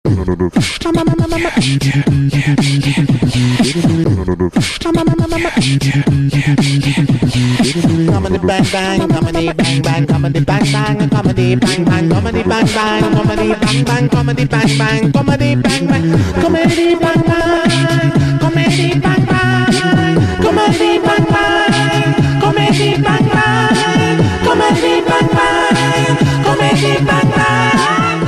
Comedy bang bang, comedy bang bang, comedy bang bang, comedy bang bang, comedy bang bang, comedy bang bang, comedy bang bang, comedy bang bang, comedy bang bang, comedy bang bang, comedy bang bang, comedy bang bang, comedy bang bang, comedy bang bang.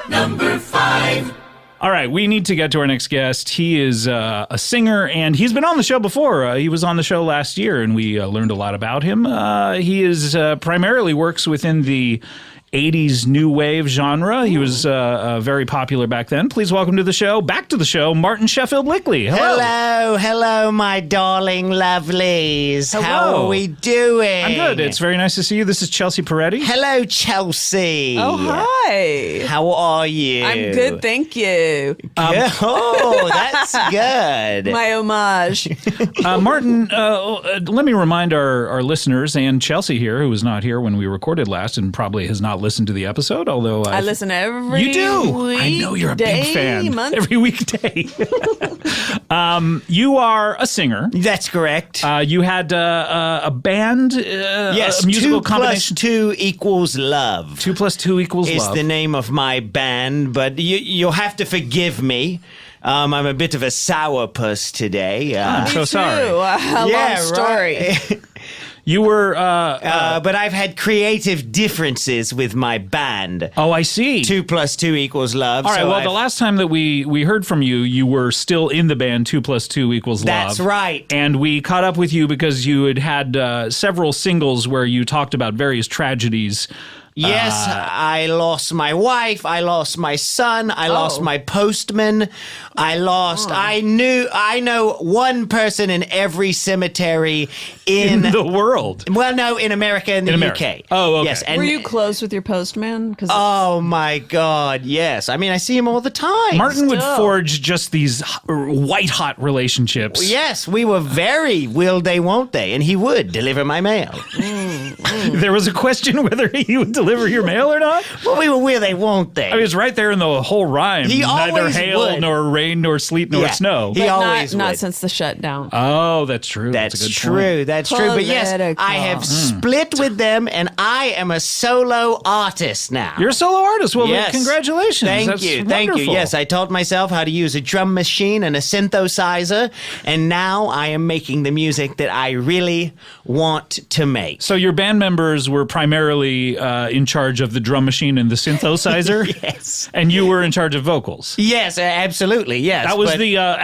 Number 5. All right, we need to get to our next guest. He is a singer, and he's been on the show before. He was on the show last year, and we learned a lot about him. He is primarily works within the 80s new wave genre. He was very popular back then. Please welcome to the show, back to the show, Martin Sheffield Lickley. Hello, my darling lovelies. Hello. How are we doing? I'm good. It's very nice to see you. This is Chelsea Peretti. Hello, Chelsea. Oh, hi. How are you? I'm good, thank you. Oh, that's good. My homage. Martin, let me remind our listeners and Chelsea here, who was not here when we recorded last and probably has not listened to the episode, although I listen every You do. I know you're a big fan. Every weekday. You are a singer. That's correct. You had a band. Yes, a musical 2 combination. plus 2 equals love. 2 plus 2 equals is love. the name of my band, but you'll have to forgive me. I'm a bit of a sourpuss today. I'm so sorry. Long story. Right. You were. But I've had creative differences with my band. Oh, I see. 2 plus 2 equals love. All right. so Well, the last time that we heard from you, you were still in the band 2 plus 2 equals love. That's right. And we caught up with you because you had several singles where you talked about various tragedies. Yes, I lost my wife. I lost my son. I lost my postman. I know one person in every cemetery in the world. Well, no, in America and the UK. Oh, okay. Yes, and Were you close with your postman? oh my God, yes. I mean, I see him all the time. Martin would forge just these white hot relationships. Yes, we were very will they, won't they, and he would deliver my mail. There was a question whether he would deliver your mail or not. Well, we were will they, won't they. I mean, it's right there in the whole rhyme. He Neither always hail would. nor rain nor sleet nor Yeah. snow. He always not would. since the shutdown. Oh, that's true. That's a good true. point. That's true. But yes, Political. I have split with them, and I am a solo artist now. You're a solo artist. Well, Yes. a drum machine, and a synthesizer, and now I am making the music that I really want to make. So your band members were primarily in charge of the drum machine and the synthesizer? Yes. And you were in charge of vocals? Yes, absolutely, yes. That was but-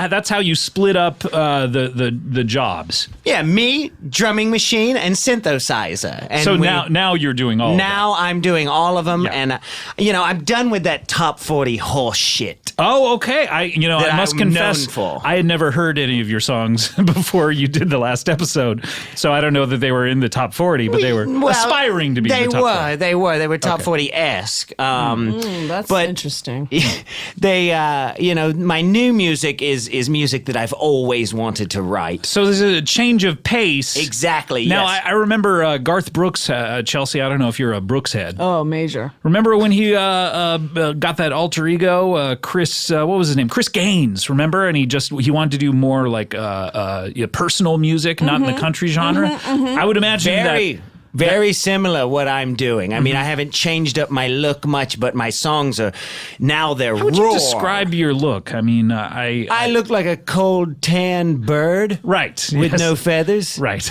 that's how you split up the jobs. Yeah, me, drumming machine, and synthesizer. And So now you're doing all of that. Now I'm doing all of them, Yeah. and I'm done with that top 40 horse shit. Oh, okay. I That must I'm confess, known for. I had never heard any of your songs before you did the last episode, so I don't know that they were in the top 40, but they were aspiring to be in the top 40. They were top 40-esque. That's but- interesting. They, my new music is music that I've always wanted to write. So there's a change of pace. Exactly. Now, yes. I remember Garth Brooks, Chelsea, I don't know if you're a Brooks head. Oh, major. Remember when he got that alter ego, Chris, what was his name? Chris Gaines, remember? And he wanted to do more like personal music, not in the country genre. I would imagine Very similar what I'm doing. I mean, I haven't changed up my look much, but my songs are now they're How would raw. you describe your look? I mean, I look like a cold tan bird, right with yes. no feathers. Right.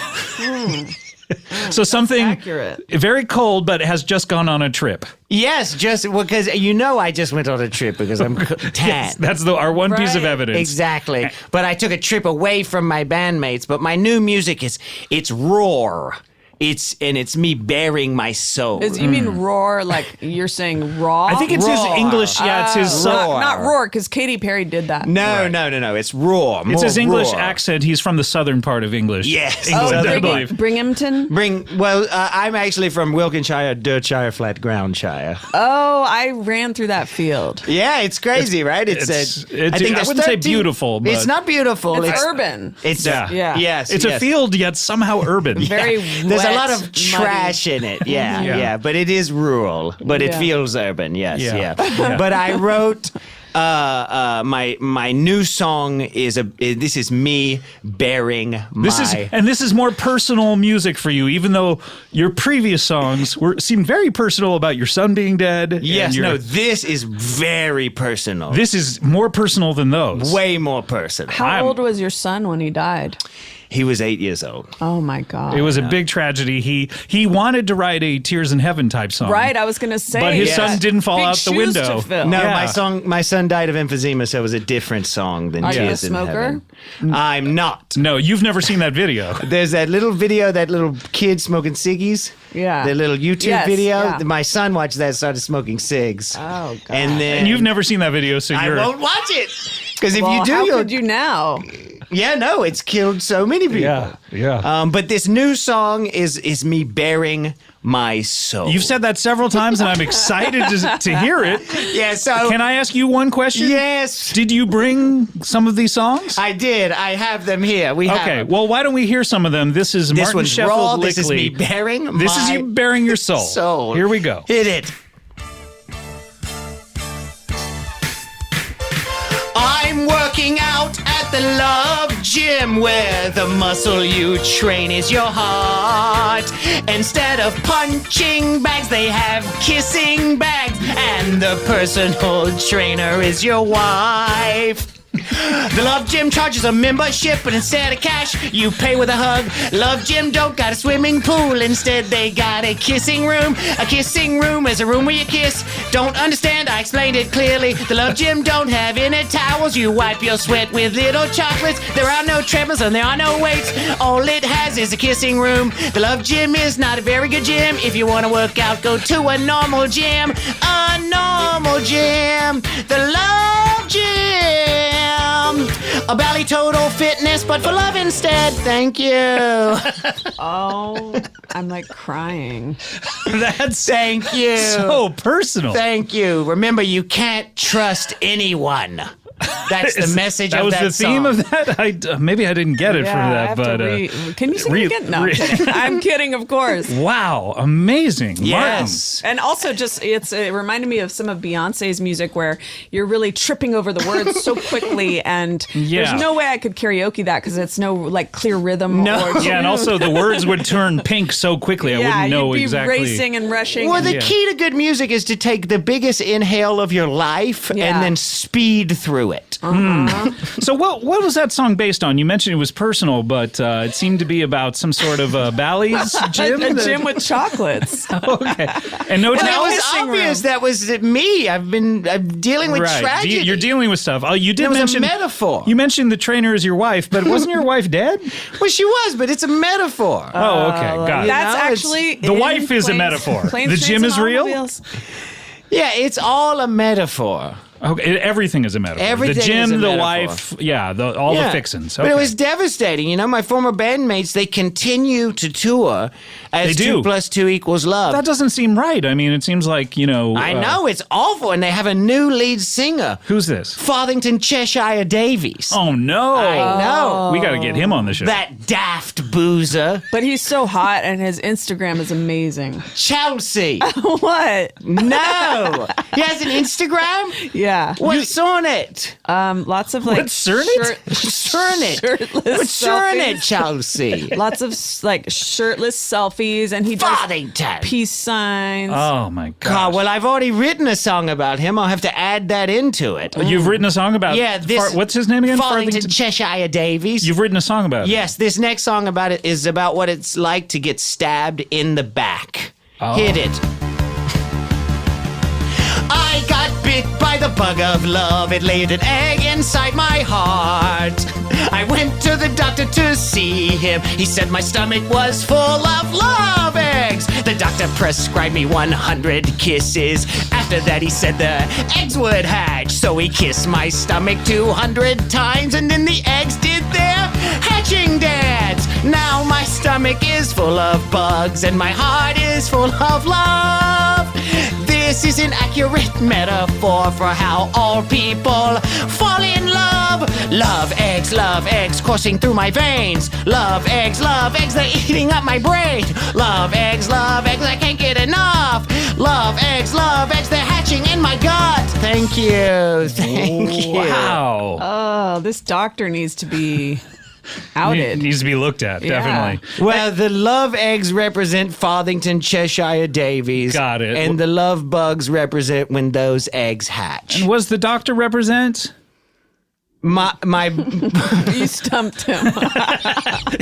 So something accurate. very cold, but has just gone on a trip. Yes, just because I just went on a trip because I'm tan. Yes, that's our one piece of Right. evidence. Exactly. But I took a trip away from my bandmates. But my new music it's raw. It's me bearing my soul. You mean roar, like you're saying raw? I think it's his Roar. English. Yeah, it's his. Not roar, because Katy Perry did that. No. It's raw. It's his English raw. accent. He's from the southern part of English. Yes. England, I Oh, believe. Bringhamton? I'm actually from Wilkinshire, Dirtshire, Flatgroundshire. Oh, I ran through that field. Yeah, it's crazy, right? I there's wouldn't say beautiful, but it's not beautiful. It's urban. It's Yeah. Yes. It's a field, yet somehow urban. Very There's a wet, lot of muddy. trash in it. Yeah. But it is rural. But it Yeah. feels urban. Yes. Yeah. Yeah. Yeah. But I wrote my new song is this is me bearing my. This is more personal music for you, even though your previous songs seemed very personal about your son being dead. Yes, no, this is very personal. This is more personal than those. Way more personal. How old was your son when he died? He was 8 years old. Oh my God. It was a big tragedy. He wanted to write a Tears in Heaven type song. Right, I was going to say. But his son didn't fall Big out the shoes to window. fill. No, Yeah. my son died of emphysema, so it was a different song than Are you a Tears in smoker? Heaven. I'm not. No, you've never seen that video. There's that little video, that little kid smoking ciggies. Yeah. The little YouTube Yes, video. yeah. My son watched that and started smoking cigs. Oh, God. And then And you've never seen that video, so I you're... won't watch it. Because if Well, you do, how you'll... could you now? Yeah, no, it's killed so many people. Yeah. But this new song is me bearing my soul. You've said that several times, and I'm excited to hear it. Yeah, so... Can I ask you one question? Yes. Did you bring some of these songs? I did. I have them here. We have Okay, them. well, why don't we hear some of them? This is This Martin one's Sheffield raw. Lickley. This is me bearing This is my you bearing your soul. soul. Here we go. Hit it. I'm working out at the Love Gym where the muscle you train is your heart. Instead of punching bags, they have kissing bags, and the personal trainer is your wife. The Love Gym charges a membership, but instead of cash, you pay with a hug. Love Gym don't got a swimming pool, instead they got a kissing room. A kissing room is a room where you kiss. Don't understand, I explained it clearly. The Love Gym don't have any towels, you wipe your sweat with little chocolates. There are no treadmills and there are no weights. All it has is a kissing room. The Love Gym is not a very good gym. If you want to work out, go to a normal gym. A normal gym. The Love Gym. A Bally Total Fitness, but for love instead. Thank you. Oh, I'm like crying. That's Thank you. so personal. Thank you. Remember, you can't trust anyone. That's the message that of was that the theme song. of that. Maybe I didn't get it Yeah, from I that, have but to can you sing it again? No, I'm kidding. I'm kidding, of course. wow, amazing, Yes. And also, just it reminded me of some of Beyonce's music where you're really tripping over the words so quickly, and Yeah. there's no way I could karaoke that because it's no like clear rhythm. No. Or Yeah, and also the words would turn pink so quickly. I yeah, wouldn't know you'd be exactly. racing and rushing. Well, and- the key to good music is to take the biggest inhale of your life Yeah. and then speed through it. So what was that song based on? You mentioned it was personal, but it seemed to be about some sort of Bally's gym. a gym with chocolates. Okay, and no That doubt. was obvious. That was me. I'm dealing with Right, tragedy. you're dealing with stuff. Oh, you did It was a mention metaphor. You mentioned the trainer is your wife, but wasn't your wife dead? Well, she was, but it's a metaphor. Oh, okay, got it. That's know, it's- actually The wife is a metaphor. The gym is real? Yeah, it's all a metaphor. Okay, everything is a metaphor. Everything the gym, is a the metaphor. wife, yeah, all the fixins. Okay. But it was devastating. You know, my former bandmates, they continue to tour as They do. 2 + 2 = love. That doesn't seem right. I mean, it seems like, I know, it's awful. And they have a new lead singer, Who's this? Farthington Cheshire Davies. Oh, no. I know. We got to get him on the show. That daft boozer. But he's so hot, and his Instagram is amazing. Chelsea. What? No. He has an Instagram? Yeah. What's on it? Lots of like What's on it? What's on it? shirtless What's on it, selfies. Chelsea? Lots of like shirtless selfies, and he does Farthington. peace signs. Oh, my God. God, well, I've already written a song about him. I'll have to add that into it. You've written a song about Yeah, this. what's his name again? Farthington Cheshire Davies. You've written a song about it. Yes, this next song about it is about what it's like to get stabbed in the back. Oh. Hit it. I got bit by the bug of love. It laid an egg inside my heart. I went to the doctor to see him. He said my stomach was full of love eggs. The doctor prescribed me 100 kisses. After that, he said the eggs would hatch. So he kissed my stomach 200 times, and then the eggs did their hatching dance. Now my stomach is full of bugs, and my heart is full of love. This is an accurate metaphor for how all people fall in love. Love eggs coursing through my veins. Love eggs, they're eating up my brain. Love eggs, I can't get enough. Love eggs, they're hatching in my gut. Thank you. Wow. Oh, this doctor needs to be outed. Needs to be looked at, Yeah. definitely. Well, the love eggs represent Farthington, Cheshire Davies. Got it. And the love bugs represent when those eggs hatch. And was the doctor represent? My You stumped him.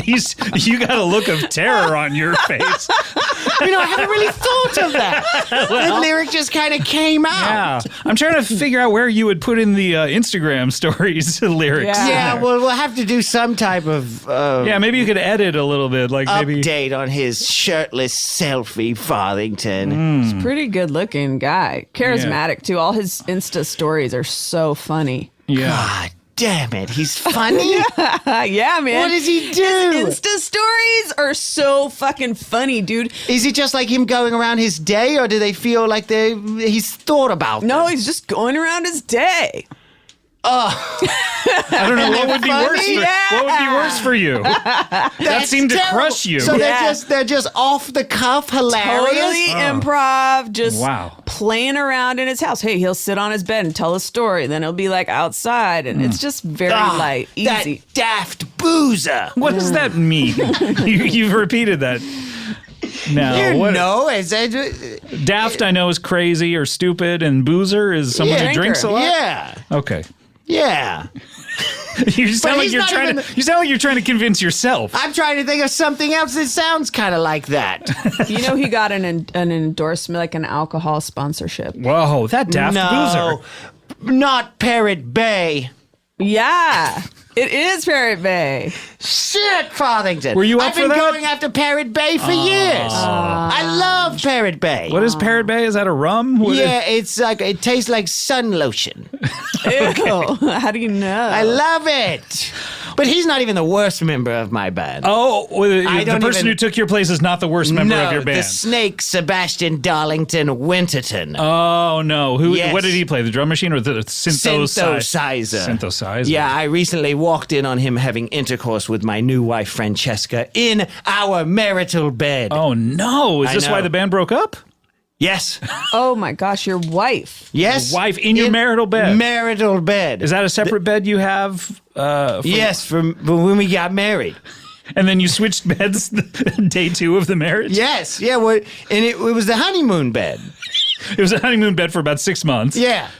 You got a look of terror on your face. I haven't really thought of that. The lyric just kind of came out. Yeah. I'm trying to figure out where you would put in the Instagram stories lyrics. Yeah. Yeah, well, we'll have to do some type of Yeah, maybe you could edit a little bit, like maybe. update on his shirtless selfie, Farthington. He's a pretty good looking guy. Charismatic too. All his Insta stories are so funny. Yeah. God damn it, he's funny. Yeah, man. What does he do? Insta stories are so fucking funny, dude. Is it just like him going around his day, or do they feel like he's thought about No, them? he's just going around his day. I don't know what would be worse. What would be worse for you? That seemed to terrible. crush you. So Yeah. they're just off the cuff, hilarious. Totally improv, just Wow. playing around in his house. Hey, he'll sit on his bed and tell a story. Then he'll be like outside, and it's just very light, easy. That daft boozer. What does that mean? You've repeated that. Now, You what? know, Daft, I know, is crazy or stupid, and boozer is someone who Drinker. drinks a lot. yeah, Okay. yeah. You sound like he's you're not trying even to. You sound like you're trying to convince yourself. I'm trying to think of something else that sounds kind of like that. You know, he got an endorsement, like an alcohol sponsorship. Whoa, that daft No, boozer. not Parrot Bay. Yeah, it is Parrot Bay. Shit, Farthington. Were you up I've for been that? going after Parrot Bay for years. I love Parrot Bay. What is Parrot Bay? Is that a rum? What Yeah, it's like it tastes like sun lotion. Ew. How do you know? I love it. But he's not even the worst member of my band. Oh, well, the don't person even- who took your place is not the worst member no, of your band. the snake Sebastian Darlington Winterton. Oh no! Who? Yes. What did he play? The drum machine or the synthesizer? Synthesizer. Synthesizer. Yeah, I recently walked in on him having intercourse with my new wife Francesca in our marital bed. Oh no! Is I this know. why the band broke up? Yes. Oh my gosh, your wife. Yes. Your wife in your marital bed. Marital bed. Is that a separate bed you have? Yes, from when we got married. And then you switched beds day 2 of the marriage? Yes. Yeah. Well, and it was the honeymoon bed. It was a honeymoon bed for about 6 months. Yeah.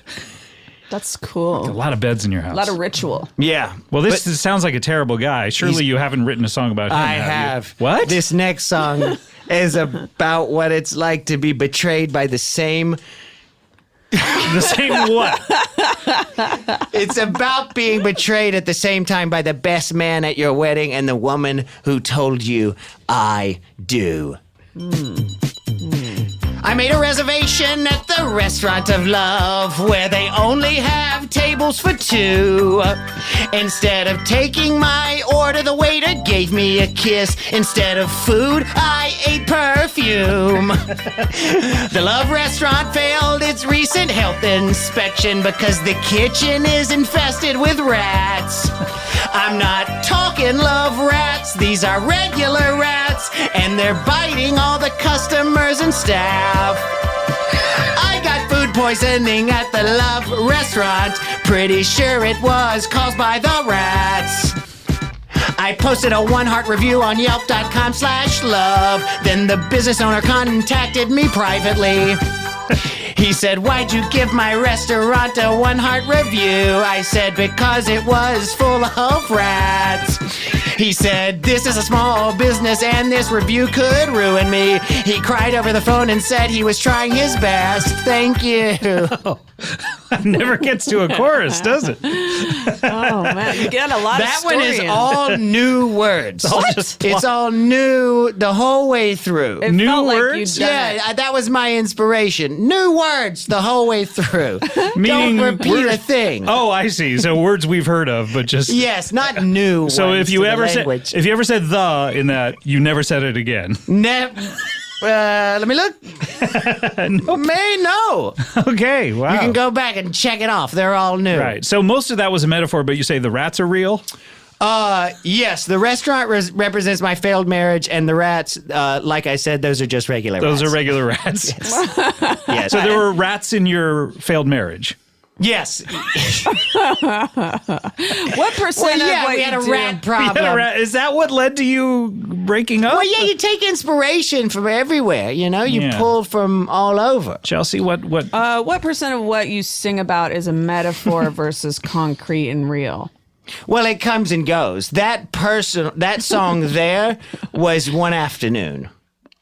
That's cool. A lot of beds in your house. A lot of ritual. Yeah. Well, this sounds like a terrible guy. Surely you haven't written a song about him. I you? have. What? This next song is about what it's like to be betrayed by the same. The same what? It's about being betrayed at the same time by the best man at your wedding and the woman who told you, I do. I made a reservation at the Restaurant of Love where they only have tables for 2. Instead of taking my order, the waiter gave me a kiss. Instead of food, I ate perfume. The Love Restaurant failed its recent health inspection because the kitchen is infested with rats. I'm not talking love rats, these are regular rats, and they're biting all the customers and staff. I got food poisoning at the Love Restaurant, pretty sure it was caused by the rats. I posted a 1-heart review on Yelp.com/love. Then the business owner contacted me privately. He said, why'd you give my restaurant a 1-heart review? I said, because it was full of rats. He said, this is a small business and this review could ruin me. He cried over the phone and said he was trying his best. Thank you. Never gets to a chorus, does it? Oh man, you get a lot That of one is story in. all new words. It's all new the whole way through. It New felt like words? you'd done it. Yeah, that was my inspiration. New words the whole way through. Meaning Don't repeat a thing. Oh, I see. So words we've heard of, but just Yes, not new. So ones if you to the ever language. said the in that, you never said it again. Let me look. No. Okay, wow. You can go back and check it off. They're all new. Right. So most of that was a metaphor, but you say the rats are real? Yes, the restaurant represents my failed marriage, and the rats, like I said, those are just regular rats. Those are regular rats. Yes. So there were rats in your failed marriage. Yes. What percent of what we had you a do? rat problem. Is that what led to you breaking up? Well, yeah, you take inspiration from everywhere, you know? You pull from all over. Chelsea, what? What percent of what you sing about is a metaphor versus concrete and real? Well, it comes and goes. That song there was one afternoon.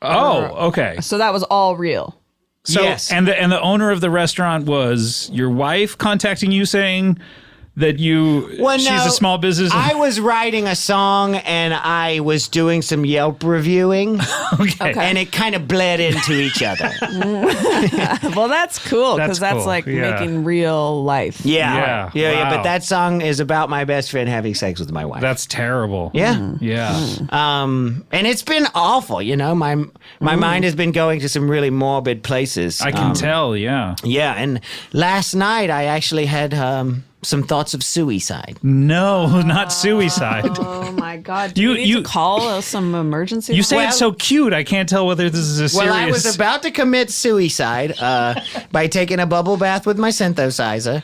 Oh, okay. So that was all real. So, yes. and the owner of the restaurant was your wife contacting you saying that she's a small business? I was writing a song and I was doing some Yelp reviewing. Okay. And it kind of bled into each other. Well, that's cool because That's that's cool, like yeah. making real life. Yeah. Wow. But that song is about my best friend having sex with my wife. That's terrible. yeah. Yeah. And it's been awful, you know. My mind has been going to some really morbid places. I can tell, yeah. Yeah, and last night I actually had some thoughts of suicide. No, not suicide. Oh my God! Do You- you need you- to call some emergency? You say line? it's so cute. I can't tell whether this is a serious... Well, I was about to commit suicide by taking a bubble bath with my synthesizer.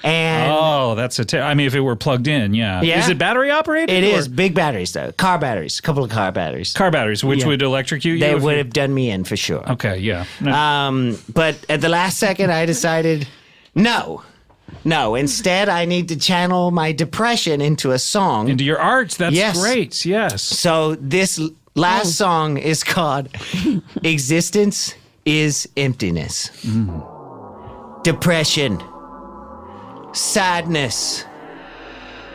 And Oh, that's I mean, if it were plugged in, yeah. Yeah. Is it battery operated? it or- is big batteries, though. Car batteries. A couple of car batteries. Car batteries, which Yeah. would electrocute you? They if would you- have done me in for sure. Okay, yeah. No. But at the last second, I decided, no. Instead, I need to channel my depression into a song. Into your art. That's Yes. great. Yes. So this last song is called Existence is Emptiness. Depression. Sadness.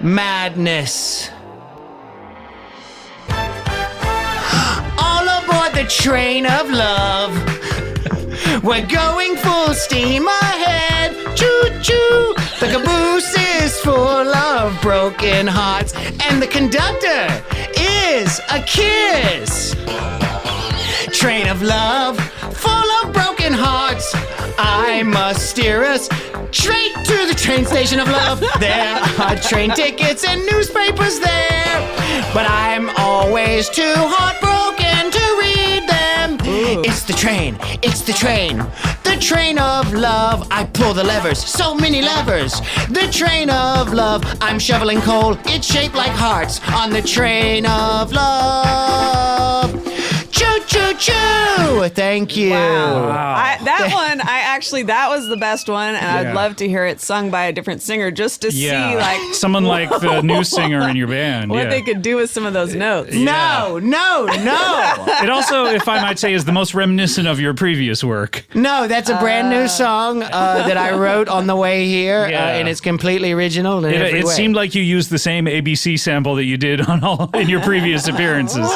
Madness. All aboard the train of love. We're going full steam ahead. Choo-choo. The caboose is full of broken hearts. And the conductor is a kiss. Train of love, full of broken hearts. I must steer us straight to the train station of love. There are train tickets and newspapers there, but I'm always too heartbroken to read them. It's the train, the train of love. I pull the levers, so many levers. The train of love, I'm shoveling coal. It's shaped like hearts on the train of love. Choo choo choo! Thank you. That was the best one, and I'd love to hear it sung by a different singer just to see like someone like the new singer in your band. what yeah. they could do with some of those notes. No. It also, if I might say, is the most reminiscent of your previous work. No, that's a brand new song that I wrote on the way here, and it's completely original in every It way. seemed like you used the same ABC sample that you did in your previous appearances. Well,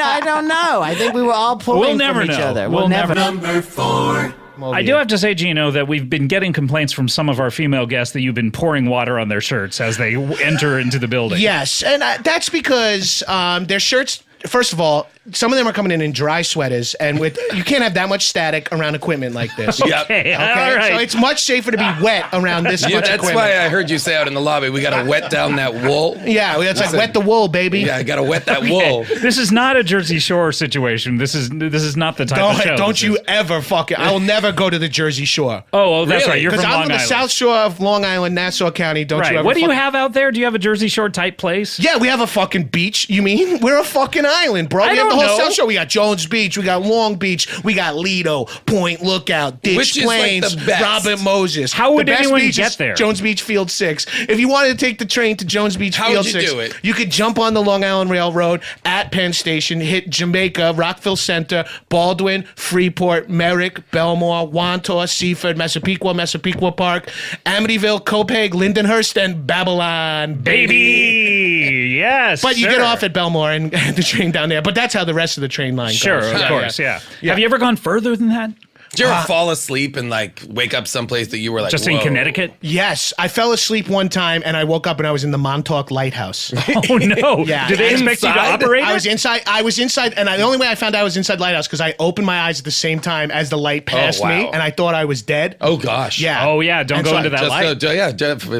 I don't know. I think we were all pulling We'll never from each know. other. We'll never know. Number 4. I do have to say, Gino, that we've been getting complaints from some of our female guests that you've been pouring water on their shirts as they enter into the building. Yes, and that's because their shirts, first of all, some of them are coming in dry sweaters, and you can't have that much static around equipment like this. Okay, all right. So it's much safer to be wet around this Yeah, much that's equipment. why I heard you say out in the lobby, we got to wet down that wool. Yeah, it's like wet the wool, baby. Yeah, I got to wet that wool. This is not a Jersey Shore situation. This is not the type of show. Don't this you is. ever fucking. I will never go to the Jersey Shore. Oh, that's Really? right. You're from Because I'm Long on the Island. South Shore of Long Island, Nassau County. Don't you Right. ever What do you fucking- have out there? Do you have a Jersey Shore type place? Yeah, we have a fucking beach. You mean? We're a fucking island, bro. I We have the don't whole know. South Shore. We got Jones Beach. We got Long Beach. We got Lido, Point Lookout, Ditch Which is, like, Plains, the best. Robert Moses. How would the best anyone beach get is there? Jones Beach Field 6. If you wanted to take the train to Jones Beach How Field would you 6, do it? you could jump on the Long Island Railroad at Penn Station, hit Jamaica, Rockville Center, Baldwin, Freeport, Merrick, Belmore, Wantor, Seaford, Massapequa Park, Amityville, Copiague, Lindenhurst, and Babylon, Baby! Yes. But you sir. get off at Belmore and the train down there. But that's how the rest of the train line Sure, goes. of course, yeah. Have you ever gone further than that? Did you ever fall asleep and like wake up someplace that you were like, Just in whoa. Connecticut? Yes, I fell asleep one time and I woke up and I was in the Montauk Lighthouse. Oh no! Yeah. Did they expect you to Inside? operate? I was inside, and the only way I found out I was inside Lighthouse because I opened my eyes at the same time as the light passed wow. me, and I thought I was dead. Oh gosh. Yeah. Oh yeah! Don't And go so into that Just light.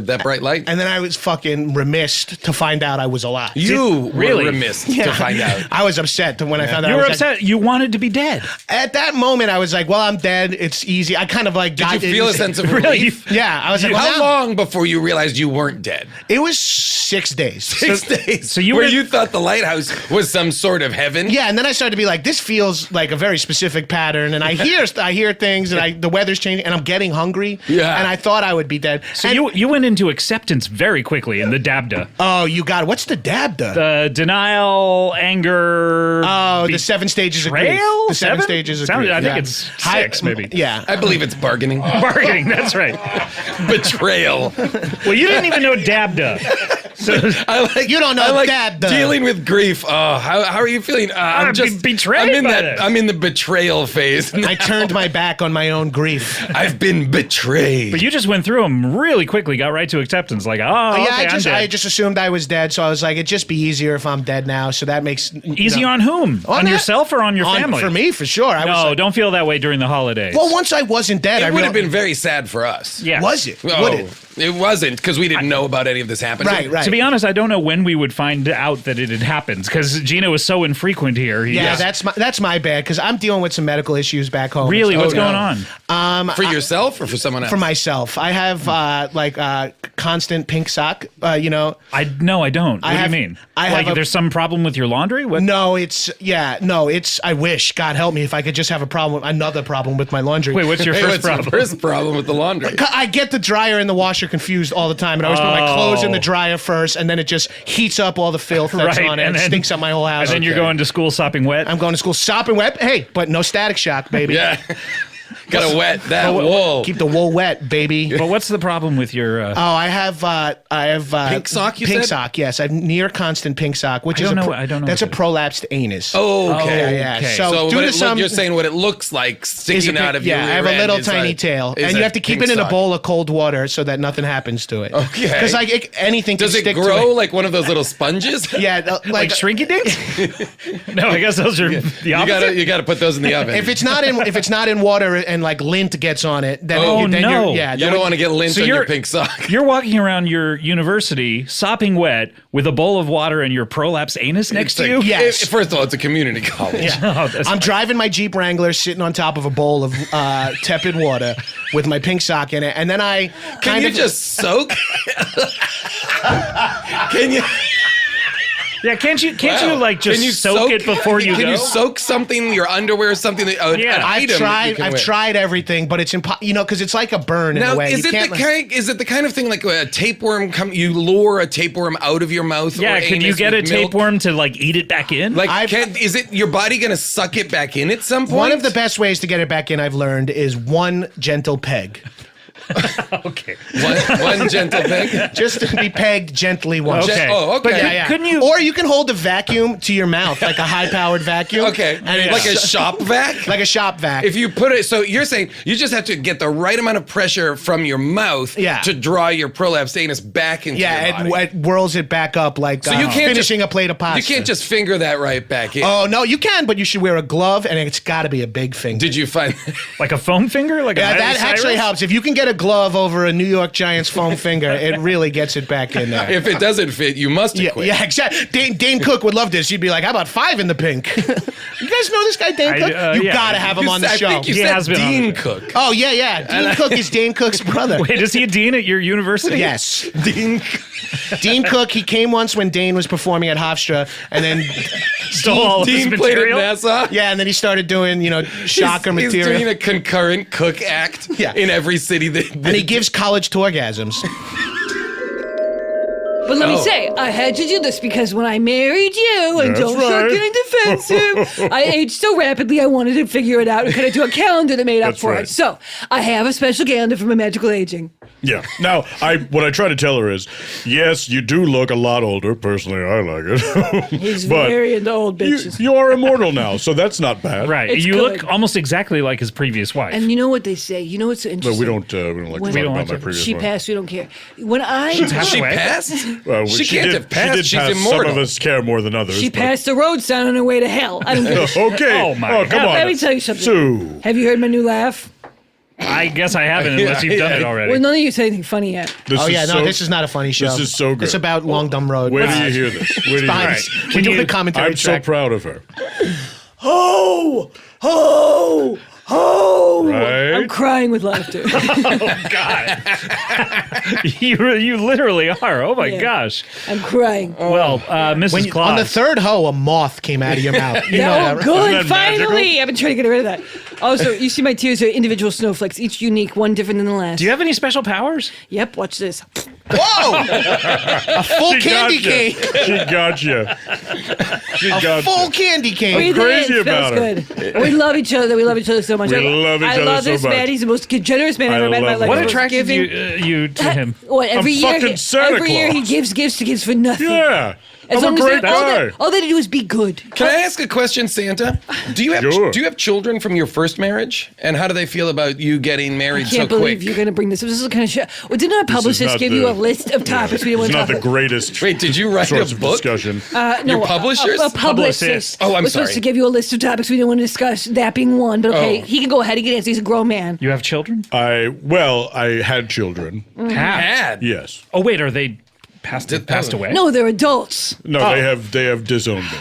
that bright light. And then I was fucking remiss to find out I was alive. You really? were remiss to find out. I was upset when I found out. You I were was like- upset. You wanted to be dead. at that moment, I was like, "Well, I'm dead. It's easy." I kind of like Did you feel a sense of relief? Yeah, I was like, well, How now- long before you realized you weren't dead? It was 6 days. 6 days. so you where were- you thought the lighthouse was some sort of heaven? Yeah, and then I started to be like, this feels like a very specific pattern, and I hear things, and the weather's changing, and I'm getting hungry. Yeah. and I thought I would be dead. So And- you went into acceptance very quickly in the dabda. Oh, you got it. What's the dabda? The denial, anger. Oh, the 7 stages of grief. betrayal? The seven stages of grief. I think yeah. it's 6 maybe. Yeah. I believe it's bargaining. Bargaining. That's right. Betrayal. Well, you didn't even know dabda. So I like You don't know I like that, though. dealing with grief. Oh, how are you feeling? I'm just betrayed I'm in by that. this. I'm in the betrayal phase. I turned my back on my own grief. I've been betrayed. but you just went through them really quickly. Got right to acceptance. Like, oh, Yeah, okay, I'm dead. I just assumed I was dead, so I was like, it'd just be easier if I'm dead now. So that makes Easy on whom? On that- yourself or on your family? For me, for sure. I was No, like, don't feel that way during the holidays. well, once I wasn't dead, I it would have real- been very sad for us. yeah. Was it? Oh, Would it? it wasn't because we didn't know about any of this happening. Right. To be honest, I don't know when we would find out that it had happened because Gino was so infrequent here. He Yeah, just- that's my bad because I'm dealing with some medical issues back home. really. What's Oh, no. going on? For yourself or for someone else? For myself, I have constant pink sock. I don't. What do you mean? There's some problem with your laundry? What? No, it's. I wish God help me if I could just have another problem with my laundry. Wait, what's your Hey, first what's the problem? first problem with the laundry? I get the dryer and the washer confused all the time, and I always put my clothes in the dryer first, and then it just heats up all the filth that's Right, on it, and stinks up my whole house. And then you're going to school sopping wet. I'm going to school sopping wet. Hey, but no static shock, baby. Yeah. Gotta wet that wool. Keep the wool wet, baby. But what's the problem with your? Oh, I have Pink sock, you pink said? sock. Yes, I have near constant pink sock, which I is don't a know- I don't know that's a what it prolapsed anus. Oh, okay. yeah. okay. So, due what to it some you're saying what it looks like is a sticking out pink- of your yeah, I rear have a end little is tiny a- tail, is and you have to keep pink it in a sock. bowl of cold water so that nothing happens to it. Okay. Because anything Does can it stick grow to it. like one of those little sponges? Yeah, like shrinky dinks? No, I guess those are the opposite. You gotta put those in the oven. If it's not in water and like lint gets on it, then Oh, then no. yeah, you then don't want to get lint So on your you're- pink sock. You're walking around your university, sopping wet, with a bowl of water and your prolapsed anus next to you. Yes. First of all, it's a community college. Oh, that's I'm driving my Jeep Wrangler, sitting on top of a bowl of tepid water with my pink sock in it, and then I Can kind you of just soak? Can you? Yeah, can't you Wow. like just Can you soak it before you Can go? you soak something? Your underwear, something that an Yeah. I've item that you can I've wear? tried everything, but it's impossible, because it's like a burn in Now, a way. is You it can't, the kind? Is it the kind of thing like a tapeworm? You lure a tapeworm out of your mouth? Yeah, or can you anus get a with milk? tapeworm to like eat it back in? Like, is it your body gonna suck it back in at some point? One of the best ways to get it back in, I've learned, is one gentle peg. okay. one gentle peg. Just to be pegged gently once. Okay. Oh, okay. But Yeah, yeah. couldn't you? Or you can hold a vacuum to your mouth, like a high-powered vacuum. Okay, And it's like a shop vac. like a shop vac. If you put it, so you're saying you just have to get the right amount of pressure from your mouth Yeah. to draw your prolapsed anus back into your yeah, body. it whirls it back up like So you can't finishing just- a plate of pasta. You can't just finger that right back in. Oh no, you can, but you should wear a glove, and it's got to be a big finger. Did you find? like a foam finger? Like Yeah, a that actually helps. If you can get a glove over a New York Giants foam finger, it really gets it back in there. If it doesn't fit, you must Yeah, quit. yeah, exactly. Dane Cook would love this. He'd be like, "How about 5 in the pink?" You guys know this guy, Dane Cook? You yeah. gotta have him on the I show. think you He said has been on Dean the- Cook. Oh yeah. Dean Cook is Dane Cook's brother. Wait, is he a dean at your university? Yes, Dean. Dean Cook. He came once when Dane was performing at Hofstra, and then Stole all of his Dean played at material? Nassau. yeah, and then he started doing shocker He's material. doing a concurrent Cook act Yeah. in every city. And he gives college orgasms. But let me say, I had to do this because when I married you, and That's don't start right. getting defensive, I aged so rapidly I wanted to figure it out and could I do a calendar that made up That's for right. it. So I have a special calendar for my magical aging. Yeah. Now, what I try to tell her is, yes, you do look a lot older. Personally, I like it. He's But very into old bitches. you are immortal now, so that's not bad. Right. It's you good. look almost exactly like his previous wife. And you know what they say? You know what's so But interesting? we don't like to When- talk We don't about like my to- previous She wife. passed, we don't care. When I She away. passed? Well, She can't did, have passed. She did She's pass. immortal. Some of us care more than others. she but- passed the road sign on her way to hell. I don't care. Okay. Oh, my come God. on. Let me tell you something. Sue. Have you heard my new laugh? I guess I haven't unless you've done it already. Well, none of you said anything funny yet. This Oh, is yeah, no, so- this is not a funny show. This is so good. It's about Long Dumb Road. Where do you hear this? Where do you Fine. hear We it? do the commentary I'm so track. proud of her. Ho! Ho! Ho! Right? I'm crying with laughter. you literally are. Oh my Yeah. gosh. I'm crying. Well, Mrs. When you, Claus. on the third hoe, a moth came out of your mouth. You know Oh, that, right? good! Isn't that Finally, magical? I've been trying to get rid of that. Also, you see my tears are individual snowflakes, each unique, one different than the last. Do you have any special powers? Yep, watch this. Whoa! A full candy cane. She got you. She A got full you. candy cane. Breathe crazy it in, about smells good. We love each other. We love each other so much. We love each I other love so this much. man. He's the most generous man I've I ever met in my love life. him. What Most attracted you to him? What, every I'm year, fucking Santa every year he Claus. gives gifts for nothing. Yeah. As I'm long a as great they, guy. all they do is be good. Can I ask a question, Santa? Do you have Sure. do you have children from your first marriage? And how do they feel about you getting married Can't so believe quick? you're going to bring this up. This is the kind of shit. Well, didn't our publicist not give you the- a list of topics we didn't want It's to not talk the about? greatest Wait, did you write sorts a of book? discussion. No, Your publishers? A publicist. Oh, I'm We're supposed sorry. to give you a list of topics we didn't want to discuss, that being one. But okay, Oh. he can go ahead. He can answer. He's a grown man. You have children? I had children. Mm-hmm. Had. Yes. Oh wait, are they passed away? No, they're adults. No, they have disowned me.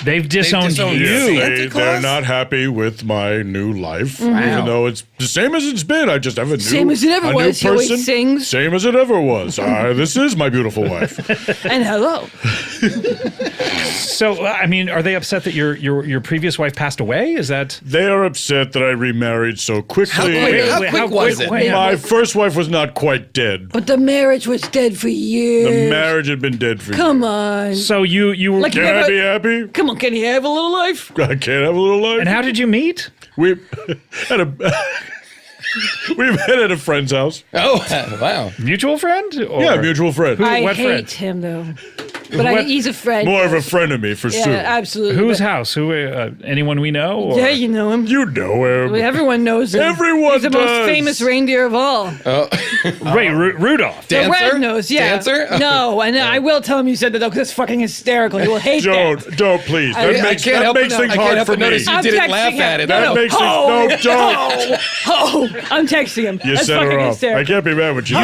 They've disowned disowned you. you. Santa They're Claus? not happy with my new life, even though it's the same as it's been. I just have a new, Same as it ever a new was. He always person. sings. Same as it ever was. This is my beautiful wife. And hello. So, I mean, are they upset that your previous wife passed away? Is that They are upset that I remarried so quickly. How quick, how wait, quick how was quick- it? wait. My first wife was not quite dead. But the marriage was dead for years. The marriage had been dead for Come years. on. so? You were. Like- Can I be happy? Come on, can he have a little life? I can't have a little life. And how did you meet? We had a we met at a friend's house. Oh, wow. Mutual friend? Or? Yeah, mutual friend. I what hate friend? him though. But What- he's a friend. More of a friend of me for Yeah, Sue. absolutely. Whose But- house? Who? Anyone we know? Or? Yeah, you know him. You know him. Everyone knows him. Everyone He's the does. most famous reindeer of all. Wait, Rudolph. The Dancer? red nose, yeah. Dancer? No, and I will tell him you said that though, because it's fucking hysterical. He will hate that. Don't please. That I makes can't help things but no- I can't hard help for but me. notice you I'm didn't texting laugh him. at it. No, That no. makes things don't. Oh, I'm texting him. You That's set fucking her off. hysterical. I can't be mad with you.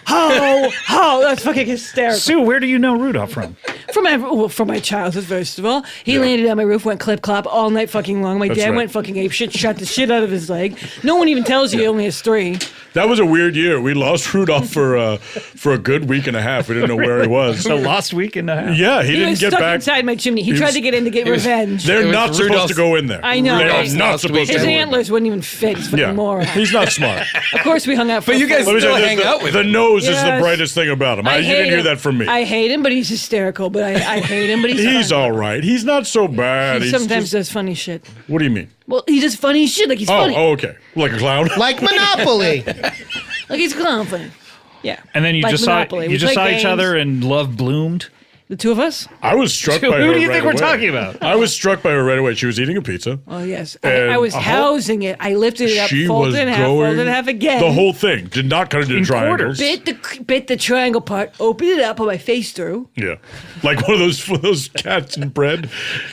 That's fucking hysterical. Sue, where do you know Rudolph from? From my childhood, first of all. He landed on my roof, went clip clop all night fucking long. My That's dad right. went fucking ape shit, shot the shit out of his leg. No one even tells you he only has 3. That was a weird year. We lost Rudolph for a good week and a half. We didn't know where he was. The lost week and a half. Yeah, he He didn't was get stuck back. inside my chimney. He He tried was- to get in to get revenge. They're It was not supposed Rudolph's- to go in there. I know, They are right? not supposed to His go in there. antlers wouldn't even fit. He's fucking Yeah, moron. he's not smart. Of course, we hung out for But you guys fun. Let me still tell you, hang out with the him. nose is the Yes. brightest thing about him. You hate didn't hear him. that from me. I hate him, but he's hysterical. But I hate him, but he's He's fun. all right. He's not so bad. He He's sometimes just- does funny shit. What do you mean? Well, he does funny shit. Like he's funny. Oh, okay. Like a clown. Like Monopoly. Like he's clown funny. Yeah. And then you Like just Monopoly. saw We you just play saw each games. other and love bloomed. The two of us? I was struck Who by her do you right think we're away. talking about? I was struck by her right away. She was eating a pizza. Oh, yes. And I was a whole- housing it. I lifted it up, She folded was it in half, going folded it in half again. the whole thing. Did not cut it into In triangles. quarters. Bit the triangle part, opened it up, put my face through. Yeah, like one of those cats and bread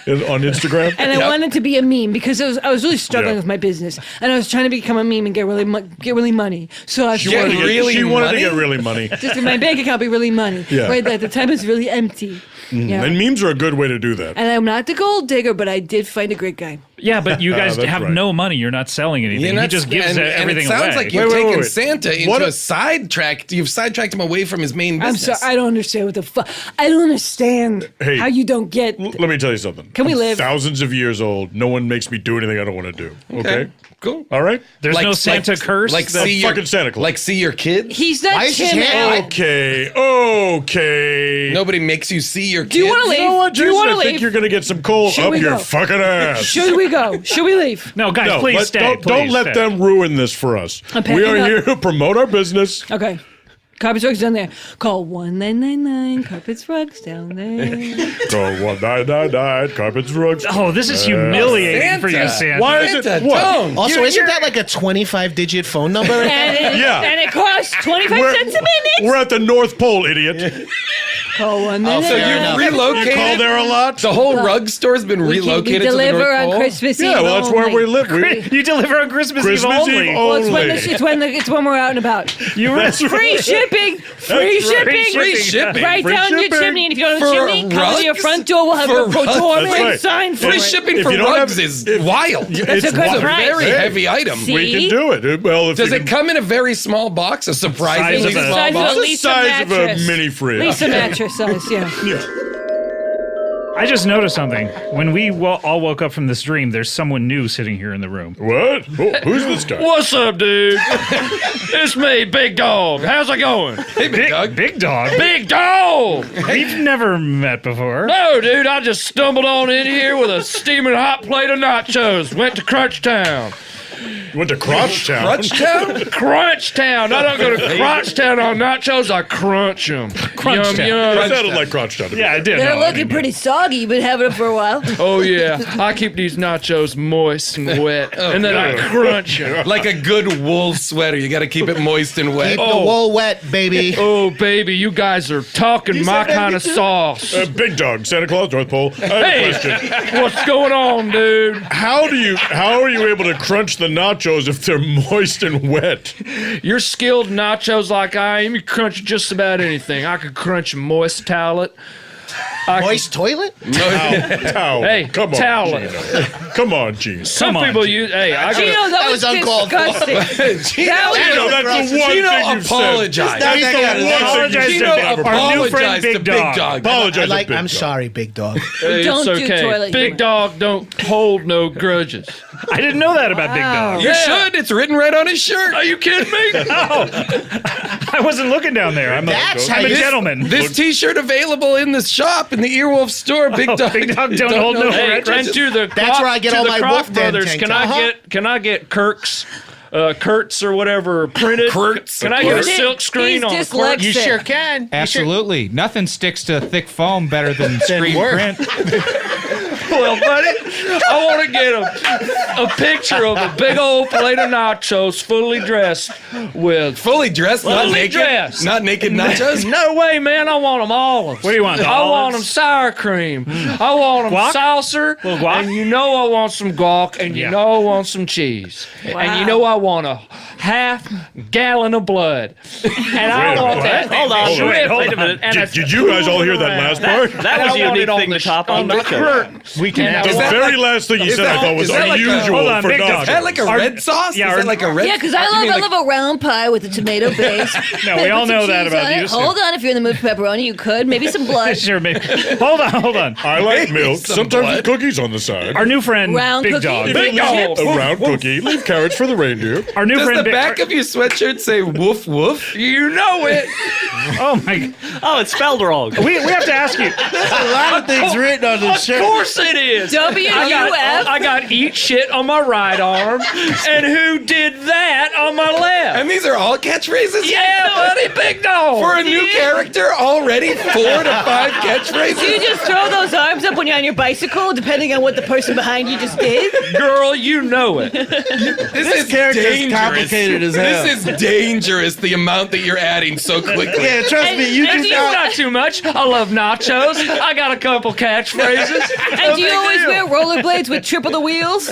on Instagram. And I wanted to be a meme because I was really struggling Yeah. with my business, and I was trying to become a meme and get really money. So I was Get trying really she wanted to money? get really money. just in my bank account be really money. Yeah. Right at the time it was really empty. Yeah. And memes are a good way to do that. And I'm not the gold digger, but I did find a great guy. Yeah, but you guys that's have right. no money. You're not selling anything. He just gives everything it sounds away. like you've Wait, taken wait. Santa into What a a- sidetrack. You've sidetracked him away from his main I'm business. sorry. I don't understand what the fuck. I don't understand Hey, how you don't get. Let me tell you something. Can we I'm live? Thousands of years old. No one makes me do anything I don't want to do. Okay? Cool. All right? There's no Santa curse. Like that- see your, fucking Santa Claus. Like see your kids. He's not Why is his Tim hair- Allen. Okay. Nobody makes you see your kids. Do you want to leave? You know what, Do you Jason? want to I think leave? you're going to get some coal Should up we your go? fucking ass. Should we go? Should we leave? no, guys, No, please stay. don't let stay. them ruin this for us. I'm We are packing up. here to promote our business. Okay. Carpets Rugs down there. Call 1999. Carpets Rugs down there. Go 1999, carpets, rugs. Oh, this is humiliating for you, Santa. Santa. Why is it? Santa, What? don't. Also, isn't that like a 25-digit phone number? Yeah. And it costs 25 We're- cents a minute. We're at the North Pole, idiot. Call So 1999. you've You relocated. call there a lot? The whole rug store's been We relocated to the deliver North on Pole. Christmas Eve. Yeah, well, that's where we only. live. You deliver on Christmas, Christmas Eve Eve only. Well, only. it's when we're out and about. You That's were Free right. shipping. Free That's right. shipping. Free shipping. Right Free down your shipping. chimney. And if you don't have a For chimney, come to your rugs? front door. We'll have For a pro rugs? door That's right. sign for Free it. shipping If for you don't rugs have- is if- wild. That's It's a good wild. price. Very Hey. heavy item. See? We can do it. Well, if Does you it come in a very small box? A surprisingly Size of a- small Size of a box? the Lisa size of a mattress. mini fridge. Lisa mattress size, yeah. Yeah. I just noticed something. When we all woke up from this dream, there's someone new sitting here in the room. What? Who's this guy? What's up, dude? It's me, Big Dog. How's it going? Hey, big dog. Big dog. Big Dog! We've never met before. No, dude, I just stumbled on in here with a steaming hot plate of nachos. Went to Crunch Town. You went to Crotch Town. Crunchtown? Crunch Town. I don't go to Crunch Town on nachos. I crunch them. Crunch Yum, Town. yum. That sounded like Crotch Town to me. Yeah, I did. They're know. I looking mean, pretty soggy. You've been having them for a while. Oh, yeah. I keep these nachos moist and wet, and then I crunch them. Like a good wool sweater. You got to keep it moist and wet. Keep the wool wet, baby. Oh, baby, you guys are talking my kind of sauce. Big Dog, Santa Claus, North Pole. I have a Hey, question. what's going on, dude? How are you able to crunch the nachos if they're moist and wet? You're skilled nachos like I am. You crunch just about anything. I could crunch a moist towelette. Moist toilet? Towel. Hey, come on, towel. Gino. Come on, Gino. Some on, people Gino. use. Hey, I Gino, got. that was uncalled for. disgusting. Gino, Gino, that's the one Gino thing you've apologize. said. That's the one thing Apologize you've to Gino said. Big- our new friend, apologized Big to Big Dog. Dog. Apologize to Big I'm Dog. sorry, big dog. Hey, Don't it's do okay. toilet Big humor. Dog don't hold no grudges. I didn't know that about Big Dog. You Yeah. should. It's written right on his shirt. Are you kidding me? I wasn't looking down there. I'm That's a how you- gentleman. This T-shirt available in the shop in the Earwolf store. Big Dog. Big Dog don't hold no Hey, grudges. and to the That's where I get to all the my Kroc Wolf Den brothers. tank Can top. I get Kirk's, Kurtz or whatever printed? Kurtz. Can I get a He's silk screen on a Kurtz? dyslexic. You sure can. Absolutely. Nothing sticks to thick foam better than screen print. Well, buddy, I want to get a picture of a big old plate of nachos fully dressed with. Fully dressed, not Fully naked. dressed. Not naked nachos. No way, man. I want them olives. What do you want, the I want olives? them sour cream. I want them Guac? saucer. Little guac? And you know I want some guac. And you Yeah. know I want some cheese. And you know I want a half gallon of blood. And I want what? that. Hold on, Shredded. wait a minute. And Did you guys all hear that last part? That was a unique thing to top on the curtain. We can And have The that very like- last thing you is said I that- thought was is that like a- unusual hold on, for Big Dog. nachos. Is that like a red sauce? yeah, Is that like a red? Yeah, because you I mean love a round pie with a tomato base. No, we all Put some know that cheese about on you. it. Hold on, if you're in the mood for pepperoni, you could. Maybe some blood. Sure, maybe. Hold on. I like milk. Some Sometimes blood. with cookies on the side. Our new friend, Round Big cookie? Dog. If you Big leave Dog. a round cookie, leave carrots for the reindeer. Our new Does friend, the Big- back of your sweatshirt say woof woof? You know it. Oh my! Oh, it's spelled wrong. We have to ask you. A lot of things written on this Of shirt. course it is. WUF. I got eat shit on my right arm, and who did that on my left? And these are all catchphrases? Yeah, buddy, Big Dog. For a new character, already 4 to 5 catchphrases? Do you just throw those arms up when you're on your bicycle, depending on what the person behind you just did? Girl, you know it. This is character is dangerous. complicated as hell. This is dangerous, the amount that you're adding so quickly. Yeah, trust me, you And just you not too much. I love nachos. I got a couple catchphrases. And do you always wear rollerblades with triple the wheels?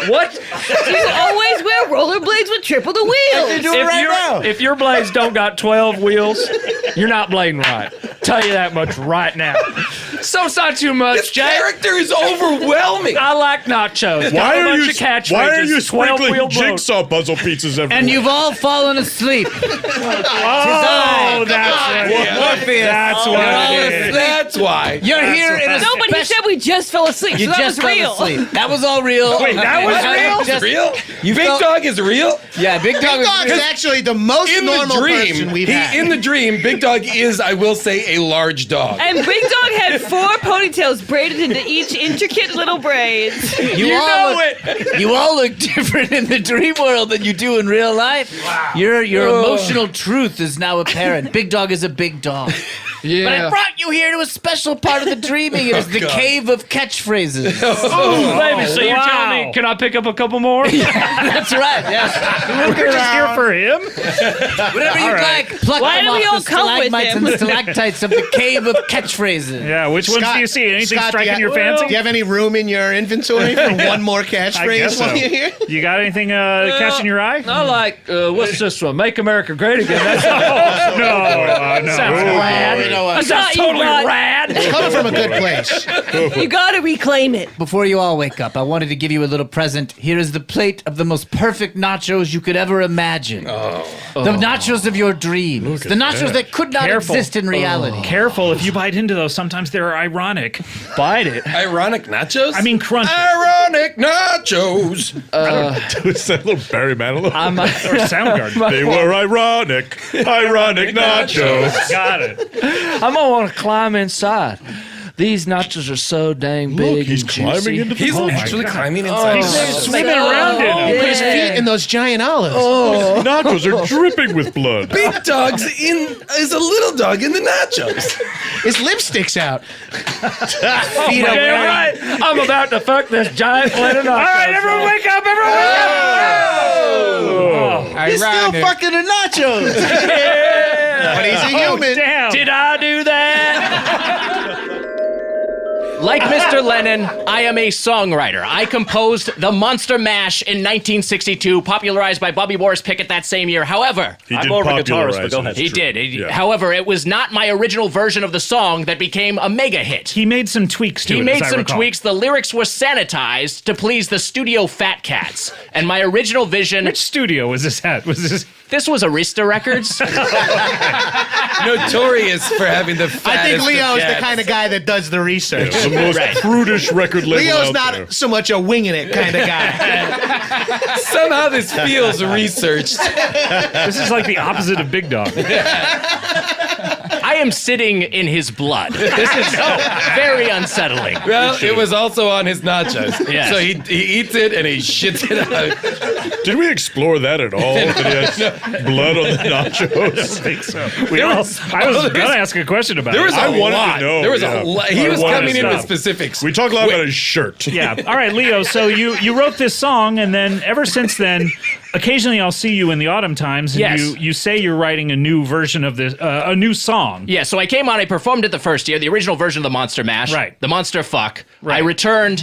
What? Do you always wear rollerblades with triple the wheels? If your blades don't got 12 wheels, you're not blading right. Tell you that much right now. So's not too much, This Jay. character is overwhelming. I like nachos. Why are you? Of catchphrases, Why are you 12 sprinkling wheel boat. jigsaw puzzle pizzas everywhere? And you've all fallen asleep. Oh, that's Morpheus. That's what it is. That's why. You're here in a No, but he said we just fell asleep. You so that just was fell real. asleep. That was all real. Wait, that was real? It's real? Big Dog is real? Yeah, Big Dog Big Dog is real. actually the most In the normal person dream, we've had. in the dream, Big Dog is, I will say, a large dog. And Big Dog had 4 ponytails braided into each intricate little braids. You all look different in the dream world than you do in real life. Wow. Your emotional truth is now apparent. Big Dog is a big dog. Yeah. But I brought you here to a special part of the dreaming. It is the cave of catchphrases. Oh, baby, so you're telling me, can I pick up a couple more? That's right, yes. We're just here for him. Whatever you'd like. Pluck Why them do we off all the come with stalagmites him? and stalactites of the cave of catchphrases. Yeah, which ones do you see? Anything Scott, striking do your fancy? Do you have any room in your inventory for one more I guess catchphrase so. while you're here? You got anything catching your eye? I like, what's this one? Make America Great Again. That's No. sounds rad. You know what? That sounds totally rad. It's coming from a good place. You gotta reclaim it. Before you all wake up, I wanted to give you a little present. Here is the plate of the most perfect nachos you could ever imagine. The nachos of your dreams. The nachos that could not Careful. exist in reality. Careful, if you bite into those, sometimes they're ironic. Bite it. Ironic nachos? I mean, crunch it. Ironic nachos. It's that little Barry Manilow. Or Soundgarden. They were ironic nachos. Got it. I'm gonna want to climb inside. These nachos are so dang big Look, he's and climbing juicy. into the He's oh my actually God. climbing inside. He's swimming around in Put them. his feet in those giant olives. Nachos are dripping with blood. Big Dog's is a little dog in the nachos. His lipstick's out. Feet up right. I'm about to fuck this giant plate of nachos. All right, everyone wake up! Everyone wake up! He's still fucking the nachos. But he's a human. Damn. Did I do that? Like Mr. Lennon, I am a songwriter. I composed the Monster Mash in 1962, popularized by Bobby Boris Pickett that same year. However, He did popularize it. he did. Yeah. However, it was not my original version of the song that became a mega hit. He made some tweaks to it. He made as I some recall. tweaks. The lyrics were sanitized to please the studio Fat Cats. And my original vision... Which studio was this at? Was this? This was Arista Records. Notorious for having the fattest I think of Leo's the cats. kind of guy that does the research. The most prudish record label Leo's out not there. so much a winging it kind of guy. Somehow this feels researched. This is like the opposite of Big Dog. I am sitting in his blood. This is very unsettling. Well, it was also on his nachos. Yes. So he eats it and he shits it out. Did we explore that at all? That he has blood on the nachos? I think so. I was going to ask a question about There was it. a I wanted lot. to know. There was yeah. a lot. He I was wanted coming to in with know. specifics. We talked a lot about his shirt. Yeah. All right, Leo. So you wrote this song, and then ever since then, occasionally I'll see you in the autumn times, and Yes. you say you're writing a new version of this, a new song. Yeah, so I came on, I performed it the first year, the original version of the Monster Mash. Right. The Monster Fuck. Right. I returned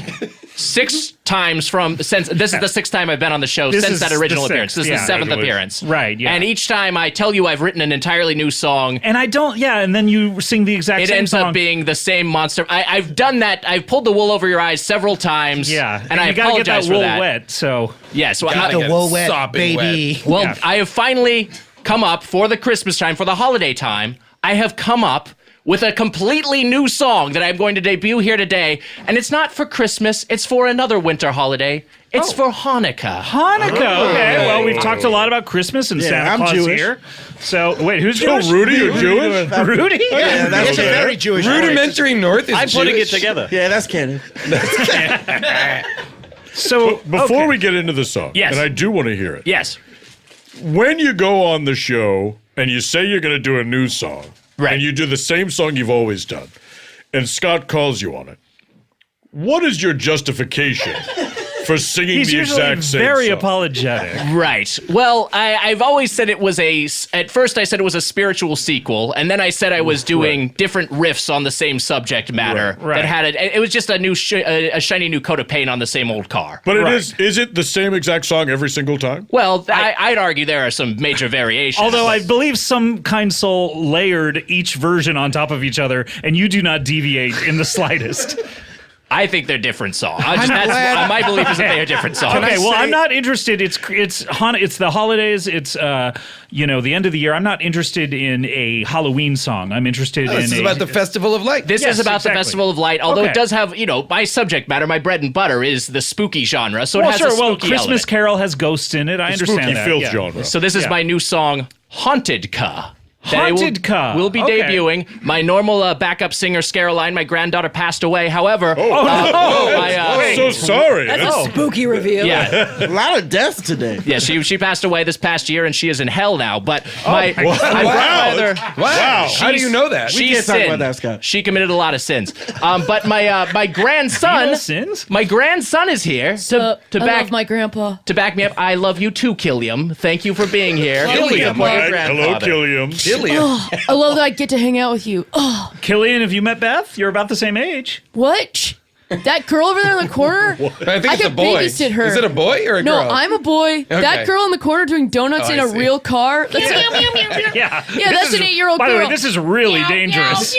6 times since this is the 6th time I've been on the show This since is that original the appearance. This sixth, is the yeah. 7th appearance. Right, yeah. And each time I tell you I've written an entirely new song, And I don't. Yeah, and then you sing the exact it same ends song. up being the same monster. I've done that. I've pulled the wool over your eyes several times. yeah, And I you gotta get that apologize for wool that. wet. So Yeah, so Gotta I, get wool wet, sopping baby. well, Yeah. I have finally come up for the Christmas time, for the holiday time. I have come up with a completely new song that I'm going to debut here today. And it's not for Christmas, it's for another winter holiday. It's for Hanukkah. Hanukkah. Okay. Well, we've talked a lot about Christmas and Santa I'm Claus Jewish. here. So wait, who's So Jewish? Rudy, you're Jewish? Rudy? Yeah, that's He's a very Jewish boy. Rudimentary North is I'm putting Jewish. it together. Yeah, that's canon. So Before okay. we get into the song, Yes. and I do want to hear it. Yes. When you go on the show and you say you're going to do a new song, Right. and you do the same song you've always done, and Scott calls you on it, what is your justification for singing He's the usually exact same very song. apologetic. Right. Well, I've always said it was at first I said it was a spiritual sequel, and then I said I was doing different riffs on the same subject matter Right. that had it was just a shiny new coat of paint on the same old car. But is it the same exact song every single time? Well, I'd argue there are some major variations. Although I believe some kind soul layered each version on top of each other, and you do not deviate in the slightest. I think they're different songs. My belief is that they are different songs. Okay, well, I'm not interested. It's the holidays. It's the end of the year. I'm not interested in a Halloween song. I'm interested in. This is about the Festival of Light. This is about the Festival of Light. Although Okay. it does have, my subject matter, my bread and butter is the spooky genre. So it has a spooky Christmas element. Carol has ghosts in it. I understand Spooky that. filth yeah. genre. So this is my new song, Haunted Ka. Haunted Ka. Will be Okay. debuting. My normal backup singer, Scaroline, my granddaughter passed away. However, I'm so sorry. That's a spooky reveal. yeah, A lot of deaths today. yeah, she passed away this past year, and she is in hell now. But my grandmother, Wow. How do you know that? She can't talk sinned. about that, Scott. She committed a lot of sins. But my grandson, Real sins? my grandson is here to I back love my grandpa. to back me up. I love you too, Killiam. Thank you for being here. Killiam, Support your right? Hello, grandfather. Killiam. I love that I get to hang out with you. Oh, Killian, have you met Beth? You're about the same age. what? Shh. That girl over there in the corner? I think it's a could boy. babysit her. Is it a boy or a No, girl? I'm a boy. That girl in the corner doing donuts Oh, in I a see. real car. That's Yeah. yeah, that's an 8-year-old By girl. the way, this is really dangerous.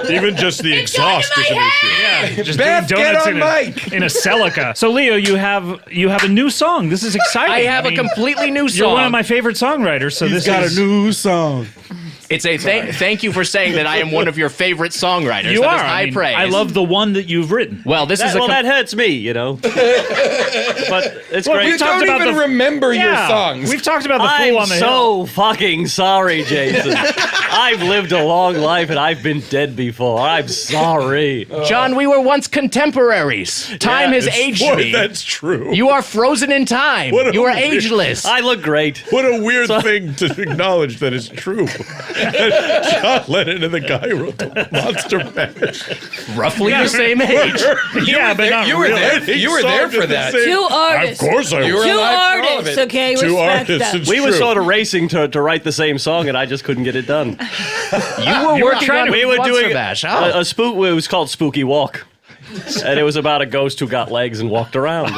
Even just the exhaust is an issue. Yeah, just Beth, doing get donuts on in mic. in a Celica. So, Leo, you have a new song. This is exciting. I have a completely new song. You're one of my favorite songwriters. So He's this got is a new song. It's a thank you for saying that I am one of your favorite songwriters. You That are. is high I mean, praise. I love the one that you've written. Well, this is that hurts me, you know. But it's Well, great. we You talked don't about even the- remember your Yeah, songs. We've talked about the I'm fool on the hill. so fucking sorry, Jason. I've lived a long life and I've been dead before. I'm sorry. John, we were once contemporaries. Time has aged Boy, me. that's true. You are frozen in time. What a You are weird- ageless. I look great. What a weird thing to acknowledge that is true. John Lennon and the guy who wrote the Monster Mash. Roughly the same age. Yeah, but not You were really. there. You were there for that. Two artists. Of course I You was. were Two alive for all of artists, it. okay? Two Respect artists. that. It's We were true. sort of racing to write the same song, and I just couldn't get it done. You were working on We were Monster doing Mash. a spook. It was called Spooky Walk, and it was about a ghost who got legs and walked around.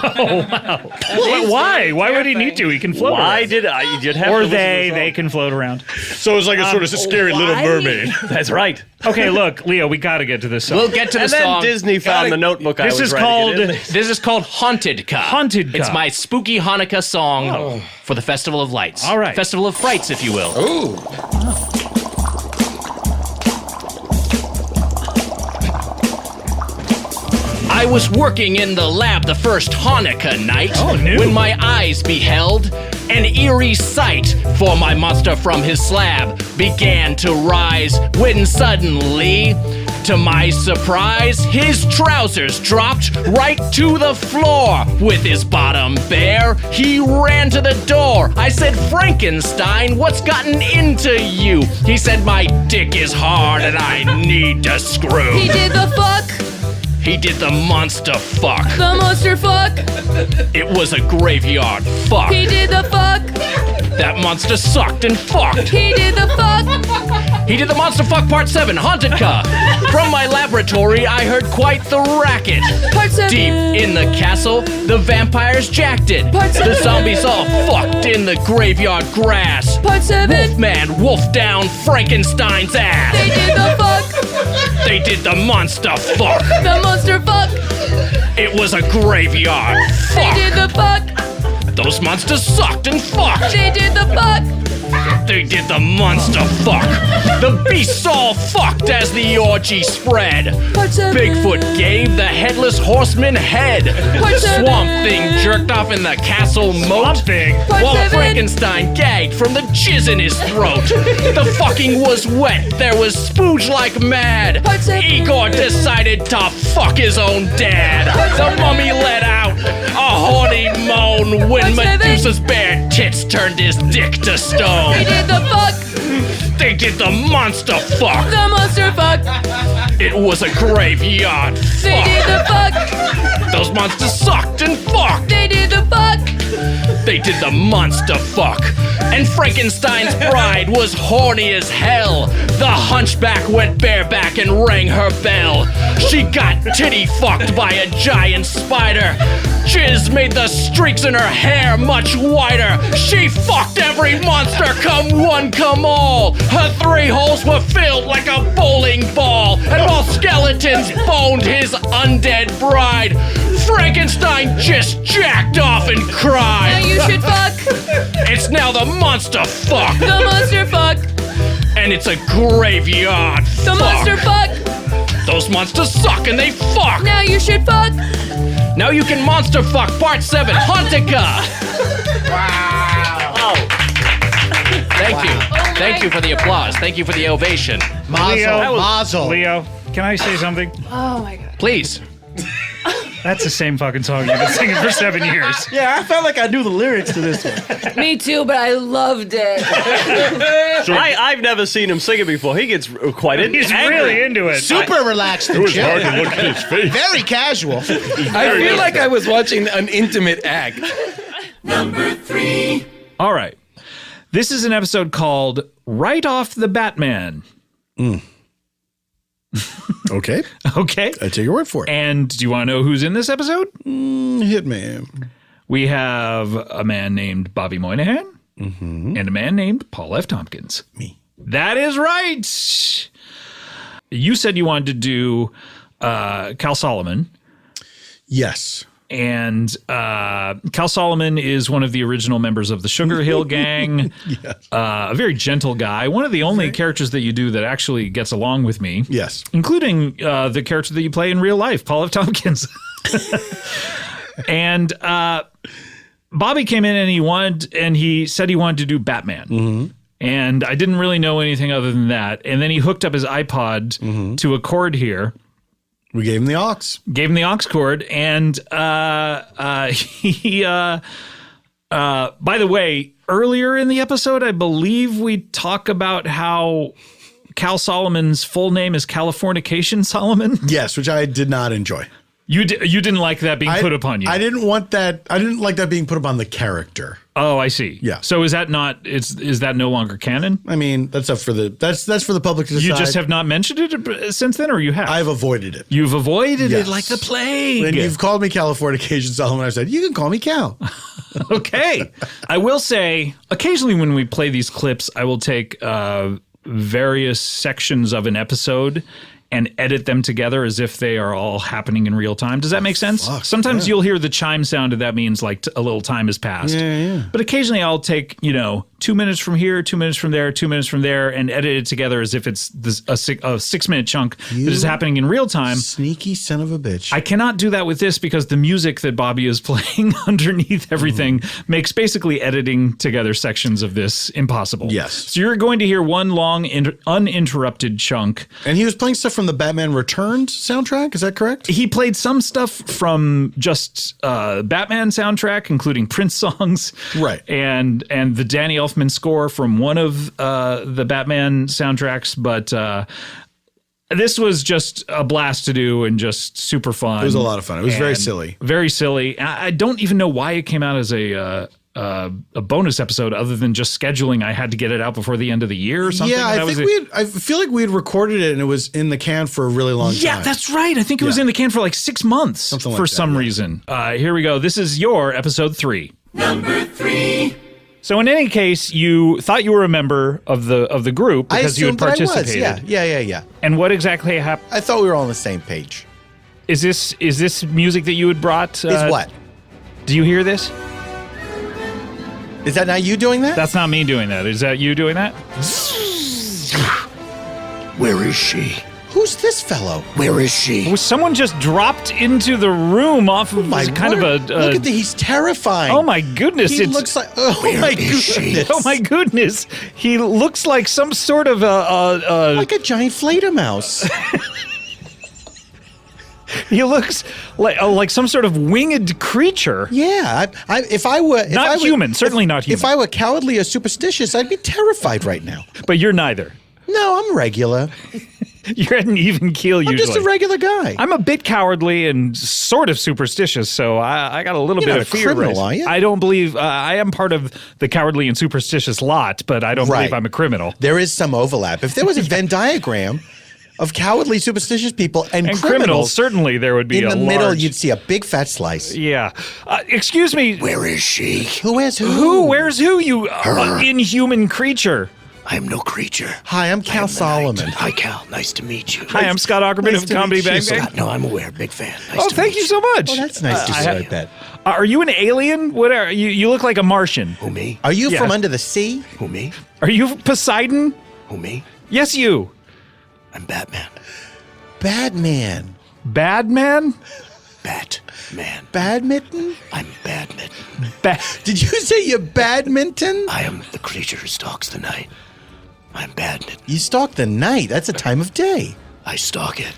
Why? Why would he need to? He can float Why around. did I? You'd have Or to listen to the they song. can float around. So it's like a sort of scary Little Mermaid. That's right. Okay, look, Leo, we got to get to this song. We'll get to the And then song. Disney found the notebook I This was is writing called- it in. This is called Haunted Ka. Haunted Ka. It's my spooky Hanukkah song for the Festival of Lights. All right. Festival of Frights, if you will. Ooh. I was working in the lab the first Hanukkah night when my eyes beheld an eerie sight, for my monster from his slab began to rise when suddenly, to my surprise, his trousers dropped right to the floor. With his bottom bare, he ran to the door. I said, Frankenstein, what's gotten into you? He said, my dick is hard and I need to screw. He did the fuck, He did the monster fuck. the monster fuck. It was a graveyard fuck. He did the fuck, That monster sucked and fucked. he did the fuck. He did the monster fuck part 7, Haunted Ka. From my laboratory, I heard quite the racket. Part 7. Deep in the castle, the vampires jacked it. Part The 7. zombies all fucked in the graveyard grass. Part 7. Wolfman wolfed down Frankenstein's ass. They did the fuck, They did the monster fuck. the monster fuck. It was a graveyard They fuck. did the fuck, Those monsters sucked and fucked. they did the fuck. They did the monster fuck. The beasts all fucked as the orgy spread. Part 7. Bigfoot gave the headless horseman head. Part 7. Swamp Thing jerked off in the castle moat. Swamp Thing. Part While 7. Frankenstein gagged from the jizz in his throat. The fucking was wet. There was spooge like mad. Part 7. Igor decided to fuck his own dad. The mummy let out a horny moan when Part 7. Medusa's bare tits turned his dick to stone. They did the fuck, They did the monster fuck. the monster fuck. It was a graveyard. They did the fuck. Those monsters sucked and fucked. They did the fuck. They did the monster fuck. And Frankenstein's bride was horny as hell. The hunchback went bareback and rang her bell. She got titty fucked by a giant spider. Jizz made the streaks in her hair much wider. She fucked every monster, come one, come all. Her 3 holes were filled like a bowling ball. And while skeletons boned his undead bride, Frankenstein just jacked off and Now cried. you should fuck. It's now the monster fuck. The monster fuck. And it's a graveyard The fuck. monster fuck. Those monsters suck and they fuck. Now you should fuck. Now you can monster fuck part 7, Hauntica. Oh, Thank you. Thank you for the applause. Thank you for the ovation. Mazel. Leo, can I say something? Oh my god. Please. That's the same fucking song you've been singing for 7 years. Yeah, I felt like I knew the lyrics to this one. Me too, but I loved it. I've never seen him sing it before. He gets quite angry. He's really into it. Super relaxed and It was chill. hard to look at his face. Very casual. I feel like I was watching an intimate act. Number 3. All right. This is an episode called Right Off the Batman. Okay. Okay. I take your word for it. And do you want to know who's in this episode? Hit me. We have a man named Bobby Moynihan and a man named Paul F. Tompkins. Me. That is right. You said you wanted to do Cal Solomon. Yes. And Cal Solomon is one of the original members of the Sugar Hill Gang. Yes. A very gentle guy. One of the only characters that you do that actually gets along with me. Yes. Including the character that you play in real life, Paul F. Tompkins. And Bobby came in and he said he wanted to do Batman. And I didn't really know anything other than that. And then he hooked up his iPod to a cord here. We gave him the aux. Gave him the aux cord, and he. By the way, earlier in the episode, I believe we talk about how Cal Solomon's full name is Californication Solomon. Yes, which I did not enjoy. You didn't like that being put upon you. I didn't want that. I didn't like that being put upon the character. Oh, I see. Yeah. So is that not? Is that no longer canon? I mean, that's up for the that's for the public to decide. You just have not mentioned it since then, or you have? I've avoided it. You've avoided Yes. it like the plague. When you've called me Californication Solomon, I said you can call me Cal. Okay. I will say, occasionally when we play these clips, I will take various sections of an episode and edit them together as if they are all happening in real time. Does that make sense? Sometimes you'll hear the chime sound, and that means like a little time has passed. Yeah. But occasionally I'll take, 2 minutes from here, 2 minutes from there, 2 minutes from there, and edit it together as if it's a 6-minute chunk that is happening in real time. Sneaky son of a bitch. I cannot do that with this because the music that Bobby is playing underneath everything makes basically editing together sections of this impossible. Yes. So you're going to hear one long, uninterrupted chunk. And he was playing stuff from the Batman Returned soundtrack. Is that correct? He played some stuff from just Batman soundtrack, including Prince songs. Right. And the Danny Elfman score from one of the Batman soundtracks. But this was just a blast to do and just super fun. It was a lot of fun. It was very silly. Very silly. I don't even know why it came out as a bonus episode other than just scheduling. I had to get it out before the end of the year or something. Yeah, I feel like we had recorded it and it was in the can for a really long time. Yeah, that's right. I think it was in the can for like 6 months Something like for that, some reason. Here we go. This is your episode 3. Number 3. So in any case, you thought you were a member of the group because you had participated. Yeah. And what exactly happened? I thought we were all on the same page. Is this music that you had brought? Is what? Do you hear this? Is that not you doing that? That's not me doing that. Is that you doing that? Where is she? Who's this fellow? Where is she? Was someone just dropped into the room off of kind of a look at he's terrifying. Oh my goodness! He looks like my goodness. Oh my goodness! He looks like some sort of like a giant Fledermaus. He looks like some sort of winged creature. Yeah, if I were not human, certainly not human. If I were cowardly or superstitious, I'd be terrified right now. But you're neither. No, I'm regular. You're at an even keel usually. I'm just a regular guy. I'm a bit cowardly and sort of superstitious, so I got a little You're bit not of a fear. criminal, are you? I don't believe I am part of the cowardly and superstitious lot, but I don't believe I'm a criminal. There is some overlap. If there was a Venn diagram of cowardly, superstitious people and criminals, certainly there would be in a the middle. large- You'd see a big fat slice. Yeah. Excuse me. Where is she? Who is who? Who? Where's who? You inhuman creature. I am no creature. Hi, I'm Cal Solomon. Hi, Cal. Nice to meet you. Hi, I'm Scott Aukerman of Comedy Bang Bang. No, I'm aware. Big fan. Thank you so much. Oh, that's nice to hear that. Are you an alien? What are you? You look like a Martian. Who, me? Are you from under the sea? Who, me? Are you Poseidon? Who, me? Yes, you. I'm Batman. Batman. Badman? Batman. Badminton? I'm Badminton. Did you say you're badminton? I am the creature who stalks the night. I'm Badminton. You stalk the night. That's a time of day. I stalk it.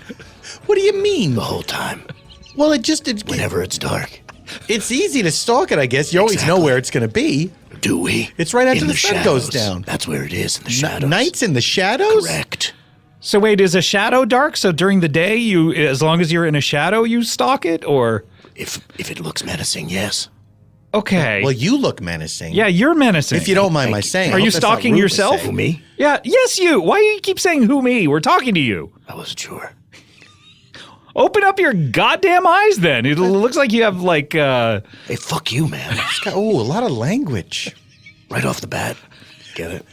What do you mean? The whole time. Well, whenever it's dark. It's easy to stalk it, I guess. You always know where it's going to be. Do we? It's right after In the sun goes shadows. down. That's where it is, in the shadows. Nights in the shadows? Correct. So wait, is a shadow dark? So during the day, as long as you're in a shadow, you stalk it, or if it looks menacing, yes. Okay. Well, you look menacing. Yeah, you're menacing. If you don't mind my saying. Are you stalking yourself? Who, me? Yeah. Yes, you. Why do you keep saying "who me"? We're talking to you. I wasn't sure. Open up your goddamn eyes, then. It looks like you have like. Hey, fuck you, man. Oh, a lot of language. Right off the bat. Get it?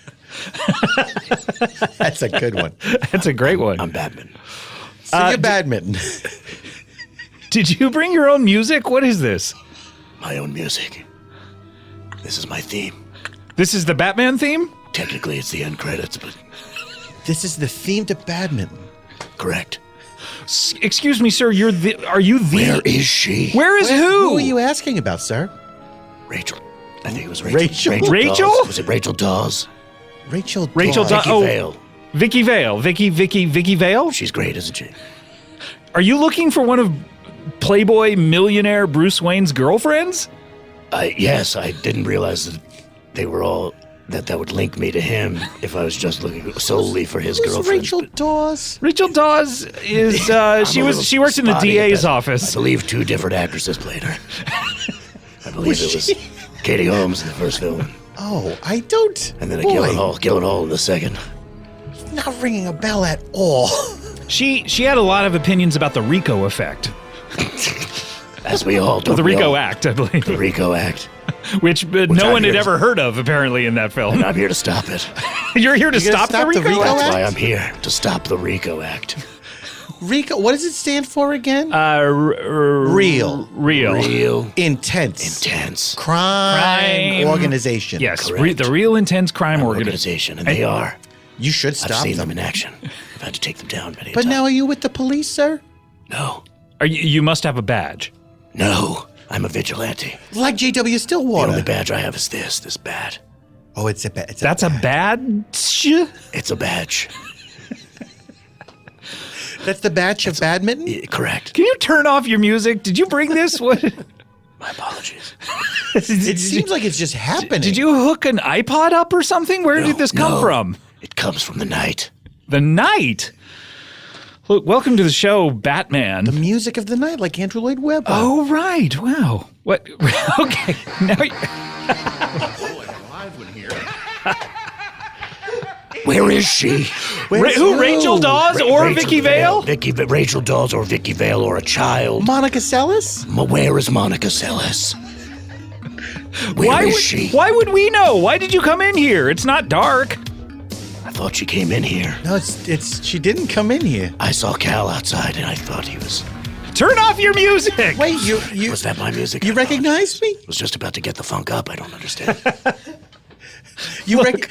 That's a good one. That's a great one. I'm Batman. So you're badminton. Did you bring your own music? What is this? My own music. This is my theme. This is the Batman theme? Technically, it's the end credits, but This is the theme to badminton. correct. Excuse me, sir. Are you the? Where is she? Where is who? Who are you asking about, sir? Rachel. I think it was Rachel. Rachel? Rachel? Dawes. Was it Rachel Dawes? Rachel Rachel Dawes. Dawes. Vicky Vale. Vicky Vale. Vicky Vale? She's great, isn't she? Are you looking for one of Playboy millionaire Bruce Wayne's girlfriends? Yes, I didn't realize that they were all that would link me to him if I was just looking solely for his Who's girlfriend. Rachel Dawes? Rachel Dawes is she works in the spotty DA's at that. office. I believe two different actresses played her. I believe it was Katie Holmes in the first film, Oh, I don't. and then a Boy, Gyllenhaal in the second. not ringing a bell at all. She had a lot of opinions about the RICO effect. As we all do. The RICO Act, I believe. The RICO Act. Which no I'm one had here ever heard of, apparently, in that film. And I'm here to stop it. You're here to You're gonna stop the RICO Act? That's why I'm here, to stop the RICO Act. RICO, what does it stand for again? Real. Real. Intense. Crime organization. Yes, Correct. the Real Intense Crime Organization, Organization. and they are. You should I've stop seen them. them in action. I've had to take them down many But times. now are you with the police, sir? No. You must have a badge. No. I'm a vigilante. Like J.W. The Stillwater. only badge I have is this badge. Oh, it's a badge. That's a badge? It's a badge. That's the badge of badminton? Correct. Can you turn off your music? Did you bring this? What? My apologies. It seems like it's just happening. Did you hook an iPod up or something? Where did this come no. from? It comes from the night. The night? Look, welcome to the show, Batman. The music of the night, like Andrew Lloyd Webber. Oh, right. Wow. What? Okay. Now Where is she? who? Rachel Dawes or Vicky Vale? Rachel Dawes or Vicky Vale or a child. Monica Seles? Where is Monica Seles? Where is she? Why would we know? Why did you come in here? It's not dark. I thought she came in here. No, it's she didn't come in here. I saw Cal outside and I thought he was... Turn off your music. Wait, you Was that my music? you recognized me? I was just about to get the funk up. I don't understand.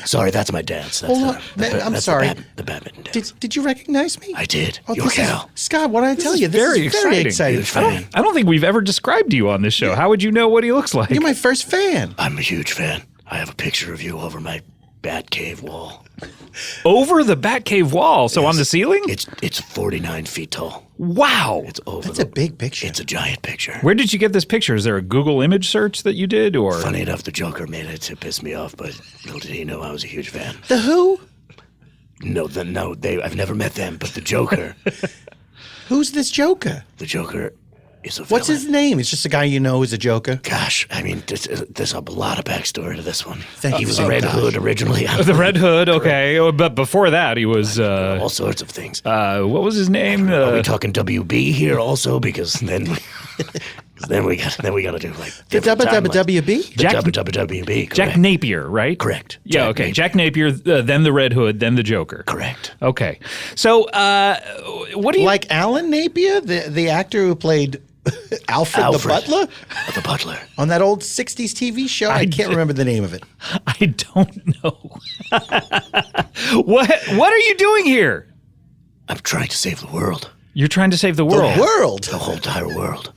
Sorry, that's my dance. That's Hold on. I'm that's sorry. The badminton dance. Did you recognize me? I did. Oh, You're this is- Cal. Scott, what did I tell you? This very is very exciting. exciting. Huge fan. I don't think we've ever described you on this show. How would you know what he looks like? You're my first fan. I'm a huge fan. I have a picture of you over my Batcave wall. Over the Batcave wall, so on the ceiling? It's 49 feet tall. Wow. It's over. That's a big picture. It's a giant picture. Where did you get this picture? Is there a Google image search that you did, or? Funny enough, the Joker made it to piss me off, but little did he know I was a huge fan. The Who? No, I've never met them, but the Joker. Who's this Joker? The Joker is a villain. What's his name? It's just a guy you know who's a Joker. Gosh, I mean, there's a lot of backstory to this one. Thank he you was so Red much. Hood originally. The Red Hood, okay. But before that, he was... all sorts of things. What was his name? Are we talking WB here also? Because then we got to do like The WWB? The WWB. Jack Napier, right? Correct. Yeah, okay. Jack Napier, then the Red Hood, then the Joker. Correct. Okay. So, what do you... Like Alan Napier, the actor who played Alfred the Butler? The Butler. On that old 60s TV show? I can't remember the name of it. I don't know. What are you doing here? I'm trying to save the world. You're trying to save the world? The world? The whole entire world.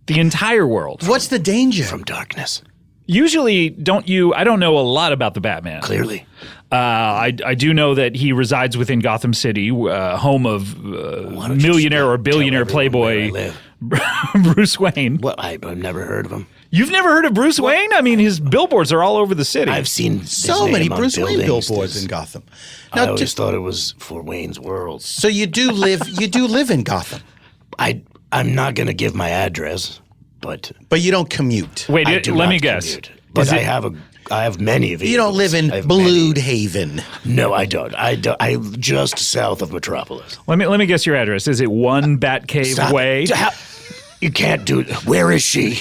The entire world. What's the danger? From darkness. Usually, I don't know a lot about the Batman. Clearly. I do know that he resides within Gotham City, home of millionaire or billionaire playboy Bruce Wayne. Well, I've never heard of him. You've never heard of Bruce Wayne? I mean, his billboards are all over the city. I've seen so many Bruce Wayne billboards in Gotham. Now, I always thought it was for Wayne's World. So you do live in Gotham. I'm not going to give my address, but you don't commute. Wait, let me guess. Commute, but I have many of you. You don't live in Blued Haven. No, I don't. I'm just south of Metropolis. Let me guess your address. Is it 1 Batcave Way? You can't do it. Where is she?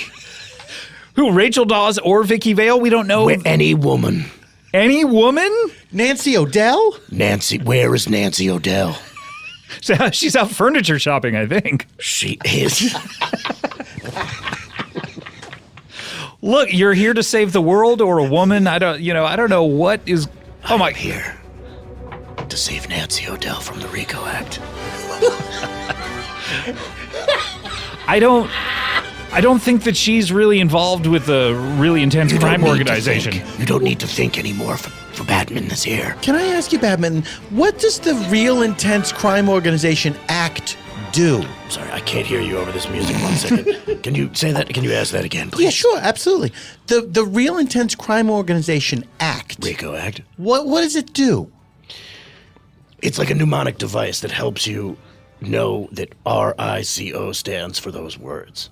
Who? Rachel Dawes or Vicky Vale? We don't know. Any woman. Any woman? Nancy O'Dell? Where is Nancy O'Dell? She's out furniture shopping, I think. She is. Look, you're here to save the world or a woman. I don't know what is. Oh my! I'm here to save Nancy O'Dell from the RICO Act. I don't think that she's really involved with a really intense crime organization. You don't need to think anymore for Batman is here. Can I ask you, Batman, what does the Real Intense Crime Organization Act do? Sorry, I can't hear you over this music. 1 second. Can you say that? Can you ask that again, please? Yeah, sure, absolutely. The Real Intense Crime Organization Act. RICO Act. What does it do? It's like a mnemonic device that helps you know that RICO stands for those words.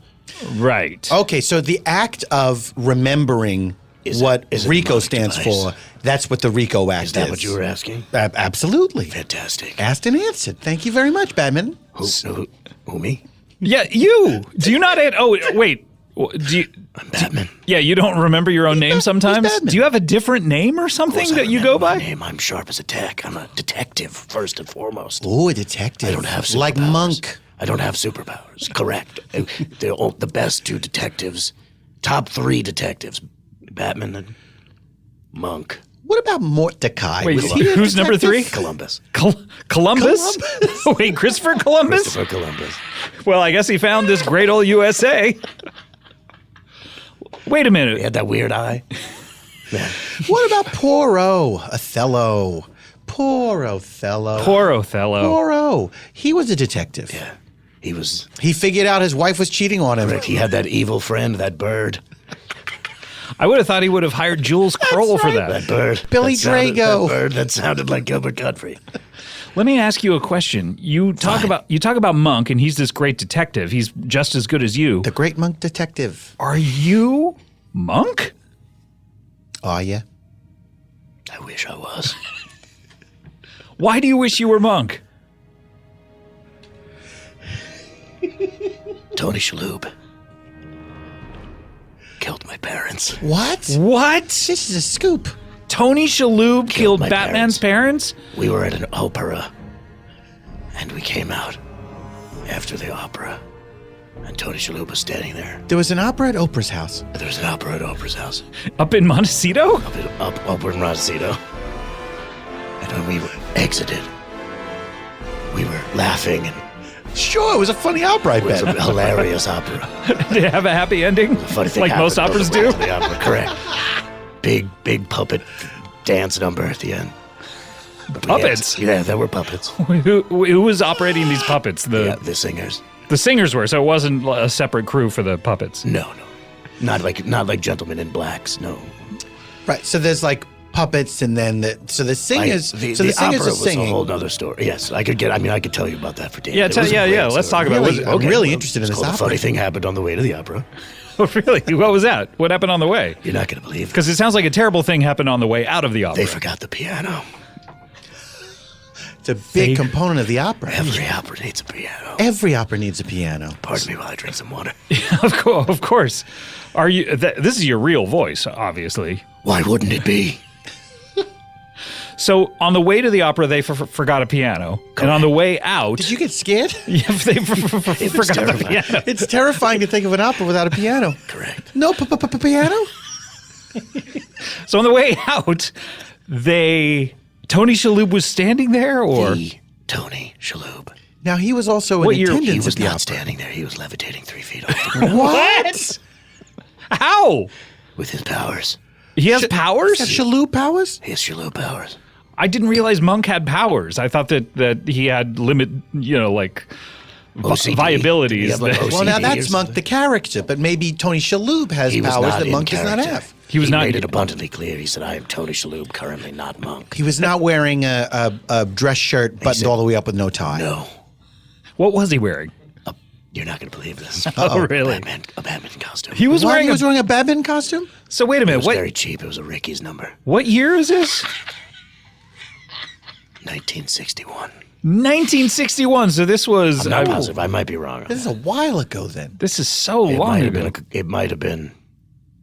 Right. Okay, so the act of remembering what RICO stands for, that's what the RICO Act is. Is that what you were asking? Absolutely. Fantastic. Asked and answered. Thank you very much, Batman. Who me? Yeah, you. Do you not? Oh, wait. Do you? I'm Batman. Yeah, you don't remember your own name sometimes? Do you have a different name or something that you go by? My name. I'm sharp as a tack. I'm a detective, first and foremost. Oh, a detective. I don't have superpowers. Like Monk. I don't have superpowers. Correct. They're all the best two detectives. Top 3 detectives. Batman and Monk. What about Mordecai? Wait, who's number 3? Columbus. Columbus? Wait, Christopher Columbus? Christopher Columbus. Well, I guess he found this great old USA. Wait a minute. He had that weird eye. Yeah. What about Poirot? Othello. Poor Othello. Poor Othello. Poirot. He was a detective. Yeah. He figured out his wife was cheating on him. Correct. He had that evil friend, that bird. I would have thought he would have hired Jules Kroll for that. That bird. Billy Drago. That bird that sounded like Gilbert Gottfried. Let me ask you a question. You talk about Monk, and he's this great detective. He's just as good as you. The great Monk detective. Are you Monk? Are you? I wish I was. Why do you wish you were Monk? Tony Shalhoub killed my parents. What? What? This is a scoop. Tony Shalhoub killed Batman's parents? We were at an opera, and we came out after the opera, and Tony Shalhoub was standing there. There was an opera at Oprah's house. There was an opera at Oprah's house. Up in Montecito? Up in Montecito. And when we exited, we were laughing and sure, it was a funny opera, I bet. It was a hilarious opera. Did it have a happy ending? Funny thing like most operas do? The opera, correct. Big puppet dance number at the end. Puppets? Yeah, there were puppets. Who was operating these puppets? The singers. The singers were, so it wasn't a separate crew for the puppets. No. Not like Gentlemen in Blacks, no. Right, so there's like puppets, and then the singers. The singers opera are was singing. a whole other story. Yes, I could tell you about that for days. Yeah, It was a great let's story. talk about it. I'm really interested in this A opera. funny thing happened on the way to the opera. Oh, really? What was that? What happened on the way? You're not going to believe it. Because it sounds like a terrible thing happened on the way out of the opera. They forgot the piano. It's a big component of the opera. Every opera needs a piano. Every opera needs a piano. Pardon me while I drink some water. Of course. Are you? This is your real voice, obviously. Why wouldn't it be? So on the way to the opera, they forgot a piano, and on the way out, Did you get scared? yeah, they forgot the piano. It's terrifying to think of an opera without a piano. Correct. No piano? So on the way out, Tony Shalhoub was standing there, or The Tony Shalhoub. Now, he was also What in year? attendance He was at the not opera. standing there. He was levitating 3 feet off the ground What? how? with his powers. He has powers? Is that Shalhoub powers? His Shalhoub powers. I didn't realize Monk had powers. I thought that he had OCD. viabilities. You have, like, that- OCD. Well, now or that's Monk something. the character, but maybe Tony Shalhoub has He was powers not that in Monk does not character. have. He was not- made it abundantly clear. He said, "I am Tony Shalhoub, currently not Monk." He was not wearing a dress shirt buttoned all the way up with no tie. No, What was he wearing? you're not going to believe this. Oh, really? A Batman costume. He was What? wearing He was wearing a Batman costume? So wait a It minute. was What very cheap. It was a Ricky's number. what year is this? 1961. 1961. So this was. I'm not positive. I might be wrong. This is a while ago then. This is so It long might have ago. been. It might have been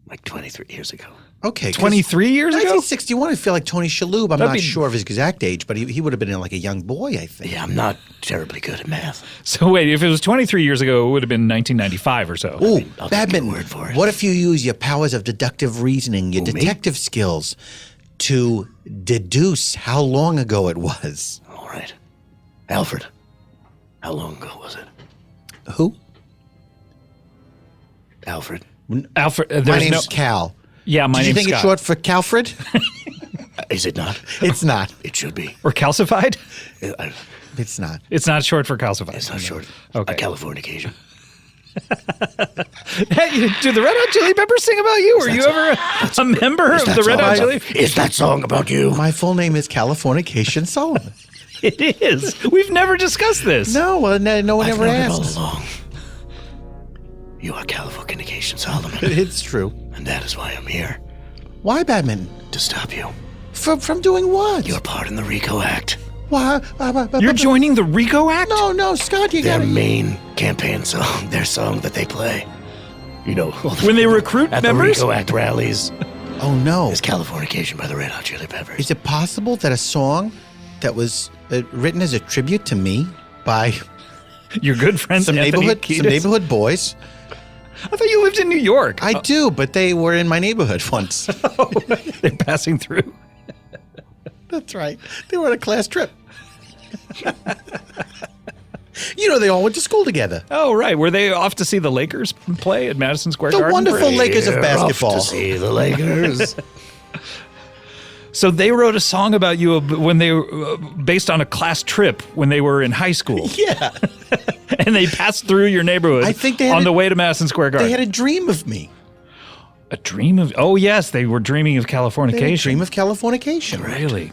like 23 years ago. Okay. 23 years ago? 1961, I feel like Tony Shalhoub. I'm That'd not be- sure of his exact age, but he would have been like a young boy, I think. Yeah, I'm not terribly good at math. So wait, if it was 23 years ago, it would have been 1995 or so. Ooh, I'll take badminton. your word for it. What if you use your powers of deductive reasoning, your Who, me? detective skills, to deduce how long ago it was? All right, Alfred. How long ago was it? Who? Alfred. Alfred, My there's name's no. Cal. Yeah, my Did you name's think it's Scott. short for Calfred? Is it not? It's not. It should be. Or calcified? It's not. It's not short for calcified. It's not short. Okay. A Californication. Hey, do the Red Hot Chili Peppers sing about you? Were you ever a member of the Red Hot Chili? Is that song about you? My full name is Californication Solomon. It is. We've never discussed this. No, well, no one I've ever known it all asks. along. You are Californication Solomon, It's true. and that is why I'm here Why badminton? to stop you. From doing what? You're part in the RICO Act. Why? You're joining the RICO Act? No, Scott, you Their got it. main campaign song, their song that they play. You know, When they recruit at members? the RICO Act rallies, Oh no! is Californication by the Red Hot Chili Peppers. Is it possible that a song that was written as a tribute to me by Your good friends, some Anthony neighborhood Kiedis? boys? I thought you lived in New York. I do, but they were in my neighborhood once. They're passing through. That's right. They were on a class trip. You know, they all went to school together. Oh, right. Were they off to see the Lakers play at Madison Square The Garden? wonderful Lakers of We're basketball. Off to see the Lakers. So they wrote a song about you when they were based on a class trip when they were in high school. Yeah. And they passed through your neighborhood I think they had on a- the way to Madison Square Garden. They had a dream of me. a dream of... Oh, yes. They were dreaming of They had a Californication. dream of Californication. Really?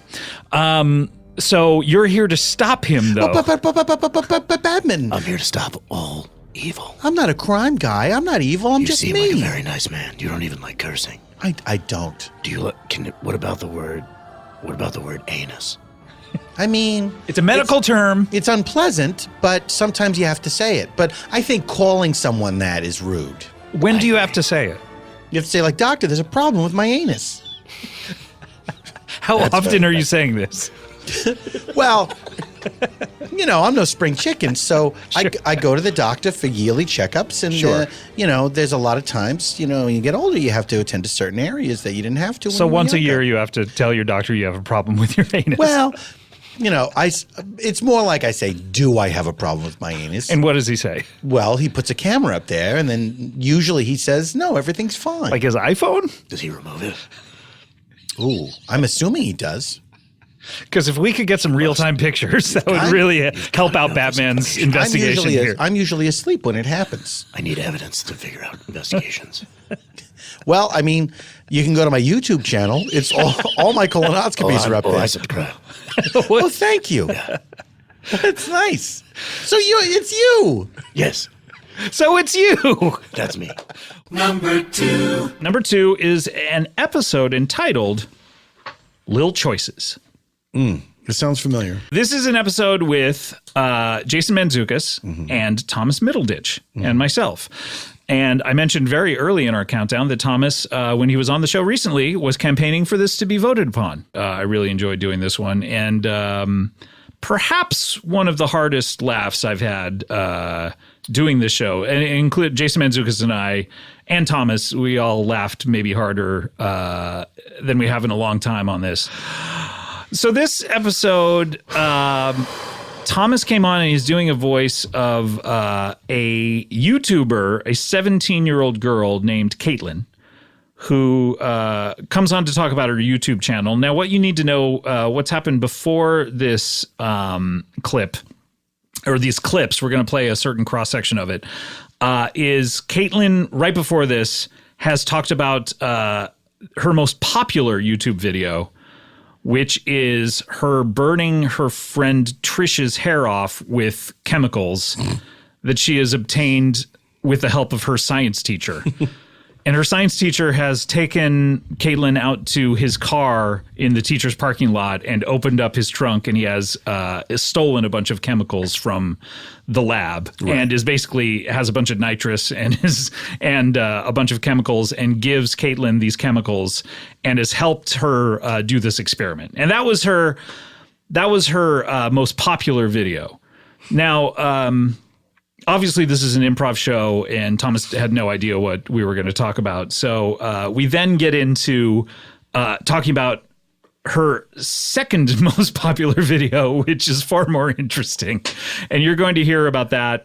So you're here to stop him, though. But badminton. I'm here to stop all evil. I'm not a crime guy. I'm not evil. I'm You just seem me. like a very nice man. You don't even like cursing. I don't. Do you? What about the word? What about the word anus? I mean, It's a medical term. it's unpleasant, but sometimes you have to say it. But I think calling someone that is rude. When do you have to say it? You have to say, like, doctor, there's a problem with my anus. How often are you saying this? Well, you know, I'm no spring chicken, so I go to the doctor for yearly checkups, and Sure. you know, there's a lot of times, you know, when you get older, you have to attend to certain areas that you didn't have to. When So you were once a younger. year, you have to tell your doctor you have a problem with your anus. Well, you know, it's more like I say, do I have a problem with my anus? And what does he say? Well, he puts a camera up there, and then usually he says, no, everything's fine. Like his iPhone? Does he remove it? Ooh, I'm assuming he does. Because if we could get some real-time pictures, that would really help out Batman's investigation here. I'm usually asleep when it happens. I need evidence to figure out investigations. Well, I mean, you can go to my YouTube channel. It's all my colonoscopies are up there. I subscribe. Well, thank you. That's nice. So it's you. Yes. So it's you. That's me. Number 2. Number 2 is an episode entitled Lil Choices. This sounds familiar. This is an episode with Jason Mantzoukas and Thomas Middleditch and myself. And I mentioned very early in our countdown that Thomas, when he was on the show recently, was campaigning for this to be voted upon. I really enjoyed doing this one. And perhaps one of the hardest laughs I've had doing this show. And it included Jason Mantzoukas and I and Thomas. We all laughed maybe harder than we have in a long time on this. So this episode, Thomas came on and he's doing a voice of a YouTuber, a 17-year-old girl named Caitlin, who comes on to talk about her YouTube channel. Now, what you need to know, what's happened before this clip, or these clips, we're going to play a certain cross-section of it, is Caitlin, right before this, has talked about her most popular YouTube video, which is her burning her friend Trish's hair off with chemicals that she has obtained with the help of her science teacher. And her science teacher has taken Caitlin out to his car in the teacher's parking lot and opened up his trunk, and he has stolen a bunch of chemicals from the lab, and is basically has a bunch of nitrous and a bunch of chemicals, and gives Caitlin these chemicals and has helped her do this experiment. And that was her most popular video. Now, obviously, this is an improv show, and Thomas had no idea what we were going to talk about. So we then get into talking about her second most popular video, which is far more interesting. And you're going to hear about that.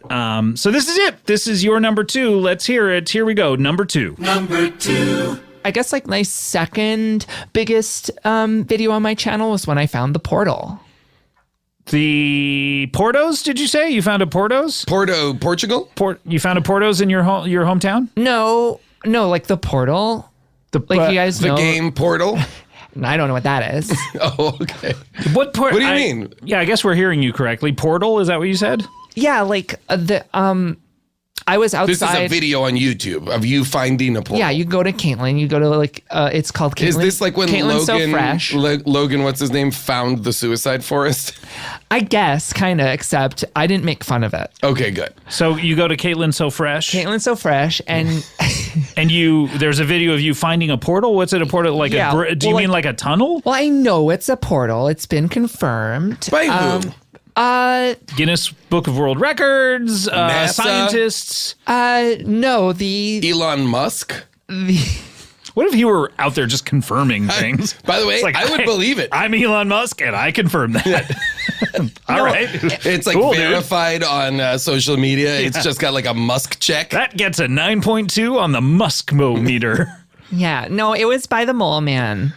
So this is it. This is your number 2. Let's hear it. Here we go. Number 2. Number 2. I guess like my second biggest video on my channel was when I found the portal. The Portos, did you say? You found a Portos? Portugal? You found a Portos in your hometown? No, like the portal. You guys know. The game Portal? I don't know what that is. Oh, okay. What do you mean? Yeah, I guess we're hearing you correctly. Portal, is that what you said? Yeah, like I was outside. This is a video on YouTube of you finding a portal. Yeah, you go to Caitlin. You go to it's called Caitlin. Is this like when Caitlin's Logan, So Fresh. Logan, what's his name, found the suicide forest? I guess, kind of, except I didn't make fun of it. Okay, good. So you go to Caitlin So Fresh? Caitlin So Fresh, and and there's a video of you finding a portal? What's it, a portal? Like do you mean like a tunnel? Well, I know it's a portal. It's been confirmed. By who? Guinness Book of World Records, NASA? Scientists. No, the Elon Musk. What if he were out there just confirming things? By the way, I would believe it. I'm Elon Musk, and I confirm that. All right. It's like cool, verified on social media. Yeah. It's just got like a Musk check. That gets a 9.2 on the Musk-mo-meter. Yeah, no, it was by the Mole Man.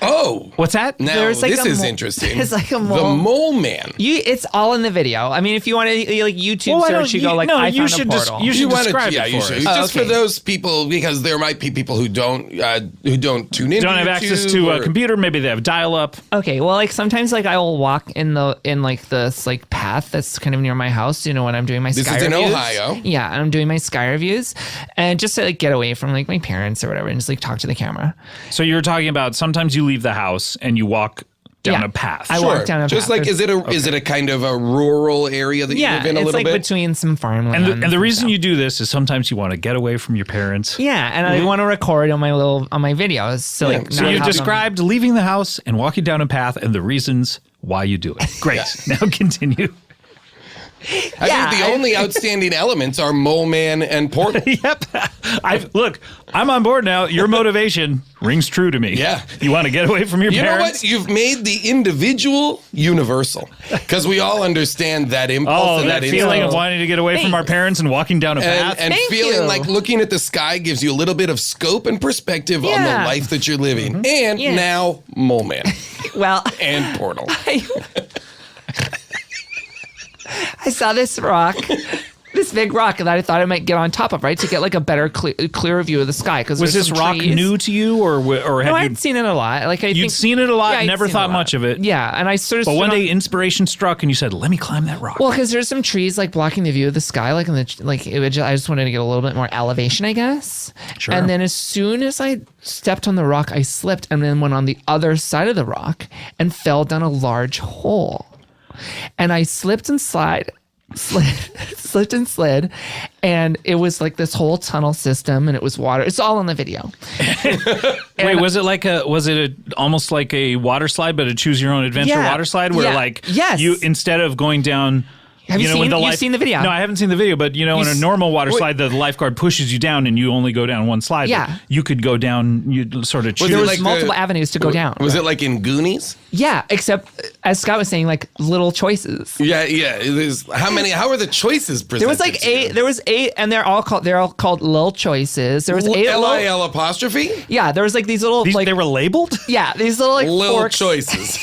Oh, what's that? Now There's like this a is mole- interesting. There's like a mole. The Mole Man. It's all in the video. I mean, if you want to like YouTube search, you go like I found a portal. You should describe yeah, it you for should. us. Just for those people, because there might be people who don't tune in. Don't have access to a computer. Maybe they have dial-up. Okay, well, like sometimes like I will walk in like this like path that's kind of near my house. You know, when I'm doing my This sky is in reviews. Ohio. Yeah, and I'm doing my sky reviews, and just to like get away from like my parents or whatever, and just like talk to the camera. So you're talking about sometimes you leave the house and you walk down a path. I walk down a Just path. like, is it a kind of a rural area that you live in a it's little like bit? between some farmland. And the reason you do this is sometimes you want to get away from your parents. Yeah, and I want to record on my videos. So like, So not you have them- described leaving the house and walking down a path and the reasons why you do it. Great. Now continue. I think the only outstanding elements are Mole Man and Portal. Yep. Look, I'm on board now. Your motivation rings true to me. Yeah. You want to get away from your You parents? know what? You've made the individual universal because we all understand that impulse and that that feeling instinct. of wanting to get away from our parents and walking down a path. And feeling like looking at the sky gives you a little bit of scope and perspective on the life that you're living. And now Mole Man Well, and Portal. I saw this rock this big rock that I thought I might get on top of, right, to get like a better, clearer view of the sky. Because was this rock new to you, or had you? I'd seen it a lot. Like you'd seen it a lot, never thought much of it. Yeah, and I sort of. But one day, inspiration struck, and you said, "Let me climb that rock." Well, because there's some trees like blocking the view of the sky, like I just wanted to get a little bit more elevation, I guess. Sure. And then as soon as I stepped on the rock, I slipped and then went on the other side of the rock and fell down a large hole. And I slipped and slid, and it was like this whole tunnel system, and it was water. It's all in the video. Wait, was it almost like a water slide, but a choose your own adventure water slide, where you, instead of going down. Have you seen the video? No, I haven't seen the video, but in a normal water slide, the lifeguard pushes you down and you only go down one slide. Yeah. You could go down, you sort of choose. There was multiple avenues to go down. Was it like in Goonies? Yeah, except as Scott was saying, like little choices. Yeah. How are the choices presented? There was like eight. There was 8, and they're all called little choices. There was 8 LIL apostrophe? Yeah, there was like these little they were labeled? Yeah, these little like little forks. choices.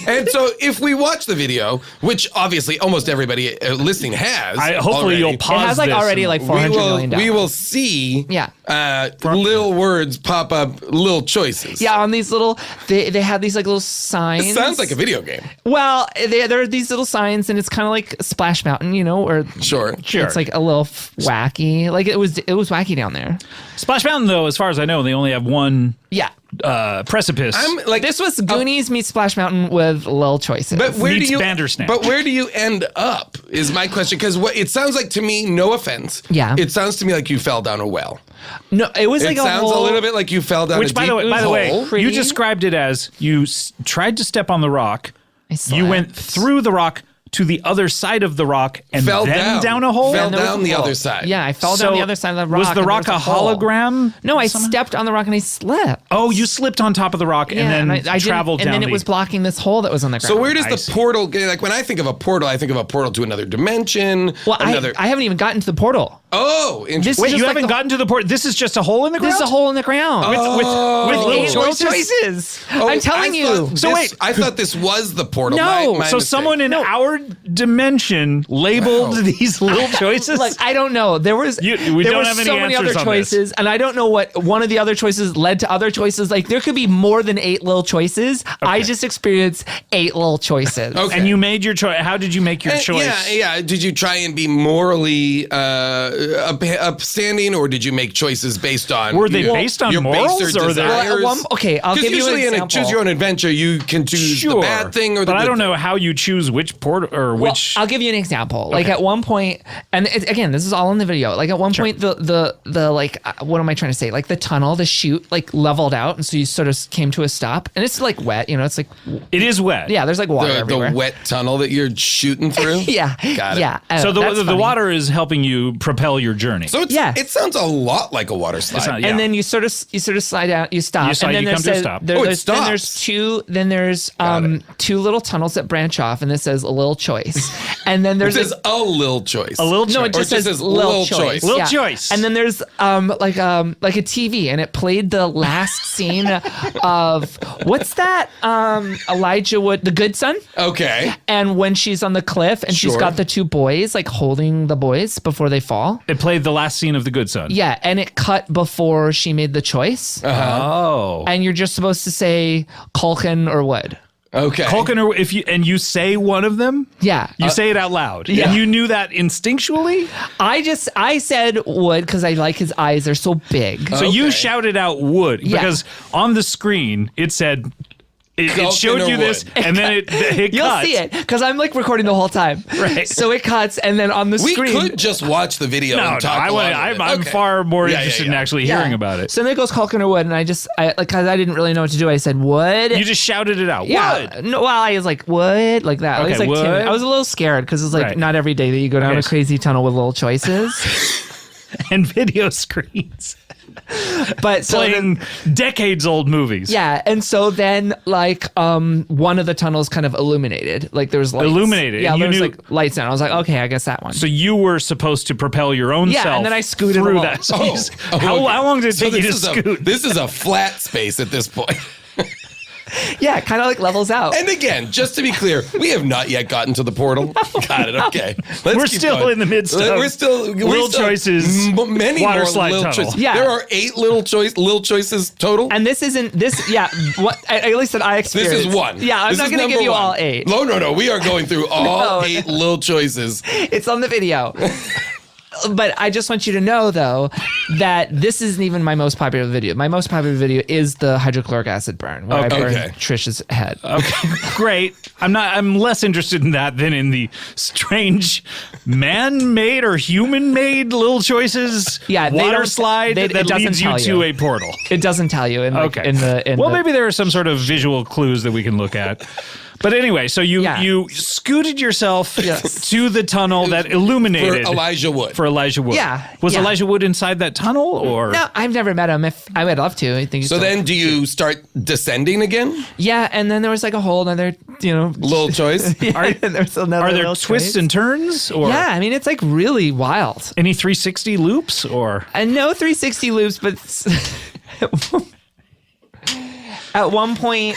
And so if we watch the video, which obviously almost everybody listening has, hopefully you'll pause. It has like this already like 400 million. We will see little words pop up, little choices. Yeah, on these little, they have these like little signs. It sounds like a video game. Well, there are these little signs, and it's kind of like Splash Mountain, or sure. It's like a little wacky. Like it was wacky down there. Splash Mountain, though, as far as I know, they only have one. Yeah. Precipice. This was Goonies meets Splash Mountain with little choices. But where do you Bandersnatch. But where do you end up? Is my question, because what it sounds like to me. No offense. Yeah. It sounds to me like you fell down a well. No, it was like it sounds a little bit like you fell down. Which, by the way, you described it as you tried to step on the rock. You went through the rock to the other side of the rock and fell then down a hole? Fell down the other side. Yeah, I fell down the other side of the rock. Was the rock a hologram? No, I stepped on the rock and I slipped. Oh, you slipped on top of the rock and then I traveled down. And then it was blocking this hole that was on the ground. So where does the portal get? Like when I think of a portal, I think of a portal to another dimension. Well, I haven't even gotten to the portal. Oh, interesting. Wait, you haven't gotten to the portal? This is just a hole in the ground? This is a hole in the ground. With little choices. I'm telling you. So wait, I thought this was the portal. No. My so mistake. Someone in our dimension labeled these little choices? Like, I don't know. There was we there don't were have any so many answers other on choices, this. and I don't know what one of the other choices led to other choices. Like there could be more than 8 little choices. Okay. I just experienced 8 little choices. Okay. And you made your choice. How did you make your choice? Yeah. Did you try and be morally upstanding, or did you make choices based on? Were they based on your morals baser or desires? Okay, I'll give you an example. Usually in a choose your own adventure, you can choose the bad thing or the but good I don't know thing. how you choose which port or which. I'll give you an example. Like at one point, and again, this is all in the video. Like at one point, the like what am I trying to say? Like the tunnel, the chute, like leveled out, and so you sort of came to a stop, and it's like wet. It's like it is wet. Yeah, there's like water everywhere. The wet tunnel that you're shooting through. Yeah, got it. Yeah. So the water is helping you propel your journey. So it sounds a lot like a water slide. And then you sort of slide down, you stop, and then come to a stop. Then there's two little tunnels that branch off, and it says a little choice, and then there's it says a little choice. A little choice. No, it just says little choice. Little choice. And then there's like a TV, and it played the last scene of what's that? Elijah Wood, The Good Son. Okay. And when she's on the cliff and she's got the 2 boys like holding the boys before they fall. It played the last scene of The Good Son. Yeah, and it cut before she made the choice. Oh. And you're just supposed to say Culkin or Wood. Okay. Culkin or you say one of them? Yeah. You say it out loud. Yeah. And you knew that instinctually? I said Wood because I like his eyes. They're so big. So you shouted out Wood because on the screen it said it showed you this, and then it cuts. You'll see it because I'm like recording the whole time. Right. So it cuts, and then on the screen. We could just watch the video and talk I'm far more interested in actually hearing about it. So then it goes Culkin or Wood, and I because I didn't really know what to do. I said Wood. You just shouted it out. Yeah. Wood. No, well, I was like Wood, like that. Okay, I was like Wood. timid. I was a little scared because it's like not every day that you go down a crazy tunnel with little choices and video screens. But playing decades old movies. Yeah, and so then like one of the tunnels kind of illuminated. Like there was lights. Illuminated. Yeah, there was like lights down. I was like, okay, I guess that one. So you were supposed to propel your own self. Yeah, and then I scooted through along. that. So how long did it take you to scoot? This is a flat space at this point. Yeah, it kind of like levels out. And again, just to be clear, we have not yet gotten to the portal. Got it. Okay. We're still in the midst of Little Choices many water more slide little tunnel. choices. Yeah. There are 8 little choices total. And this isn't this. Yeah, what at least that I experienced. This is one. Yeah, I'm This not is going to give number you one. all 8. No. We are going through all 8 little choices. It's on the video. But I just want you to know, though, that this isn't even my most popular video. My most popular video is the hydrochloric acid burn, where I burn Trish's head. Okay, great. I'm less interested in that than in the strange man-made or human-made little choices. Yeah, they water don't- slide they- that it doesn't leads you tell to you. a portal. It doesn't tell you. In Maybe there are some sort of visual clues that we can look at. But anyway, so you scooted yourself to the tunnel that illuminated For Elijah Wood. Yeah. Was yeah. Elijah Wood inside that tunnel, or No, I've never met him. If I would love to, I think. So then, do you start descending again? Yeah, and then there was like a whole other, little choice. and there's another. are there little twists choice. and turns? Or Yeah, I mean it's like really wild. any 360 loops, or And no 360 loops, but at one point,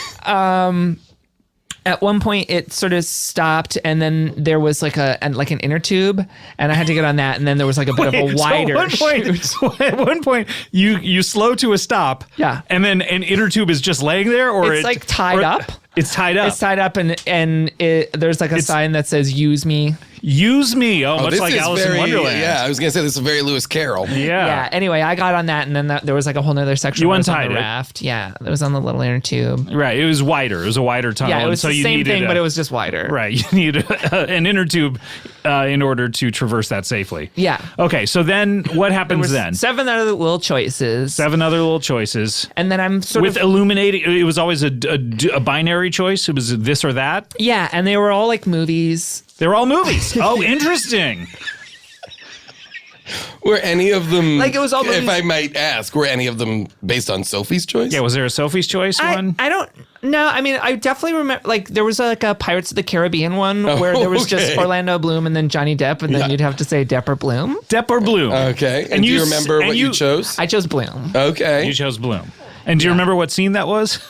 it sort of stopped, and then there was like an inner tube, and I had to get on that, and then there was like a bit of a wider. So at one point, you slow to a stop. Yeah. And then an inner tube is just laying there, or It's like tied up. It's tied up. It's tied up, and there's like a sign that says "Use me." Use me. Oh, much this like is Alice very, in Wonderland. Yeah, I was gonna say this is very Lewis Carroll. Yeah. Anyway, I got on that, and then there was like a whole nother section. You where it was on untied the it. raft. Yeah, it was on the little inner tube. Right. It was wider. It was a wider tunnel. Yeah, it was and so the you same needed thing, but it was just wider. Right. You need an inner tube in order to traverse that safely. Yeah. Okay. So then what There happens was then? 7 other little choices. 7 other little choices. And then I'm sort with of illuminating. It was always a binary choice. It was this or that. Yeah, and they were all like movies. They were all movies. Oh, interesting. Were any of them, Like, it was all if movies- I might ask, were any of them based on Sophie's Choice? Yeah. Was there a Sophie's Choice one? I don't know. I mean, I definitely remember, like, there was like a Pirates of the Caribbean one where there was just okay. Orlando Bloom and then Johnny Depp, and then you'd have to say Depp or Bloom. Depp or Bloom. Okay. And do you remember what you chose? I chose Bloom. Okay. You chose Bloom. And do you remember what scene that was?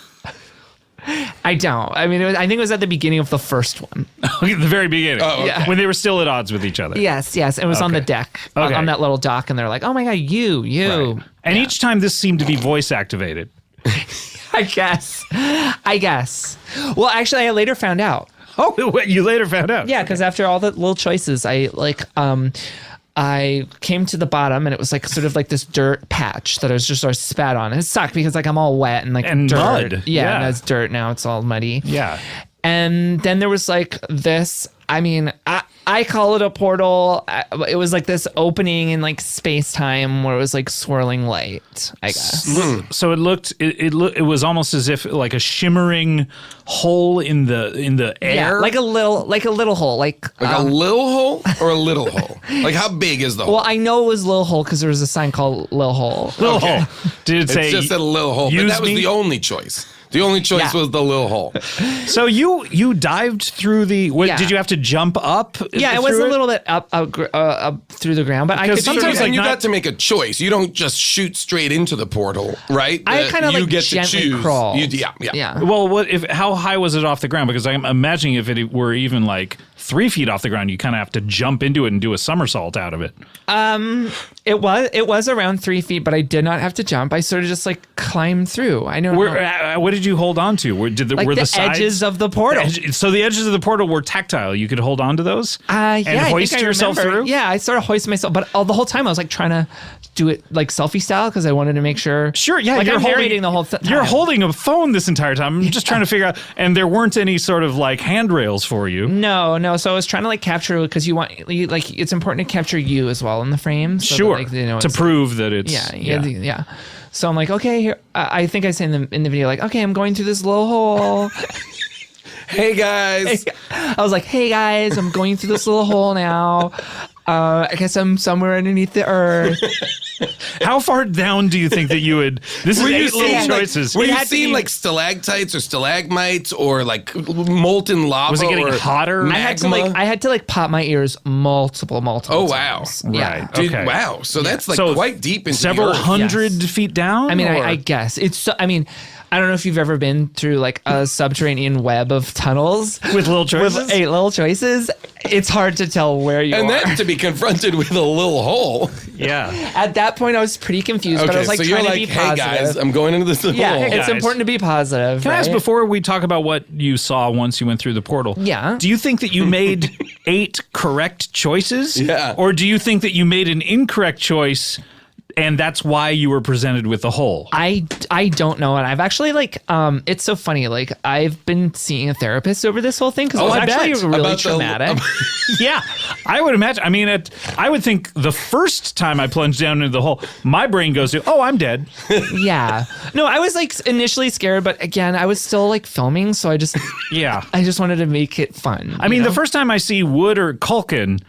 I don't. I mean, I think it was at the beginning of the first one. The very beginning. Oh, okay. Yeah. When they were still at odds with each other. Yes. It was on the deck, Okay. on that little dock, and they're like, "Oh my god, you!" Right. And each time this seemed to be voice activated. I guess. Well, actually, I later found out. Oh, what, you later found out? Yeah, because after all the little choices, I came to the bottom, and it was like sort of like this dirt patch that I was just sort of spat on. And it sucked because like I'm all wet and like And dirt. mud. Yeah. And it's dirt now. It's all muddy. Yeah. And then there was like this. I mean, I call it a portal. It was like this opening in like space time where it was like swirling light, I guess. So it was almost as if like a shimmering hole in the air. Yeah, like a little hole, like a little hole or a little hole? Like how big is the hole? Well, I know it was Lil Hole because there was a sign called Lil Hole. Little hole. Did it say? It's just a little hole, but use that was me? the only choice. The only choice was the little hole. So you dived through the. Yeah. Did you have to jump up? Yeah, it was a little bit up through the ground, but I could Sometimes like you not- got to make a choice. You don't just shoot straight into the portal, right? I kind of you like get to gently choose. crawled. Yeah. Well, how high was it off the ground? Because I'm imagining if it were even like 3 feet off the ground, you kind of have to jump into it and do a somersault out of it. It was around 3 feet, but I did not have to jump. I sort of just like climbed through. I know. What did you hold on to? Were the sides, edges of the portal. So the edges of the portal were tactile. You could hold on to those and I hoist think I yourself remember. through. Yeah, I sort of hoisted myself, but the whole time I was like trying to do it like selfie style because I wanted to make sure. Sure, yeah. Like you're I'm narrating the whole time. You're holding a phone this entire time. I'm just trying to figure out, and there weren't any sort of like handrails for you. No. So I was trying to like capture because it's important to capture you as well in the frame. So Sure, that, like, to prove that it's yeah. So I'm like, okay, here. I think I say in the video like, okay, I'm going through this little hole. Hey guys. I was like, hey guys, I'm going through this little hole now. I guess I'm somewhere underneath the earth. How far down do you think that you would? This is Were you 8 little seeing, choices. Were you seeing like stalactites or stalagmites or like molten lava? Was it getting or hotter? Magma? I had to like pop my ears multiple Oh wow! times. Yeah. Right. Dude, Okay. wow. So that's like So quite deep into several the earth. hundred feet down. I mean, or- I guess it's. So, I mean, I don't know if you've ever been through like a subterranean web of tunnels with little choices. With 8 little choices. It's hard to tell where you And are. then to be confronted with a little hole. Yeah. At that point, I was pretty confused, but I Okay, was like so you're trying like, to be hey positive. guys, I'm going into this little Yeah, hole. it's important to be positive. Can I ask right? before we talk about what you saw once you went through the portal? Yeah. Do you think that you made 8 correct choices? Yeah. Or do you think that you made an incorrect choice and that's why you were presented with the hole? I don't know. And I've actually it's so funny. Like I've been seeing a therapist over this whole thing because it was actually really About traumatic. Yeah, I would imagine. I mean, I would think the first time I plunged down into the hole, my brain goes to, oh, I'm dead. Yeah. No, I was like initially scared, but again, I was still like filming. So I just wanted to make it fun. I mean, the first time I see Wood or Culkin,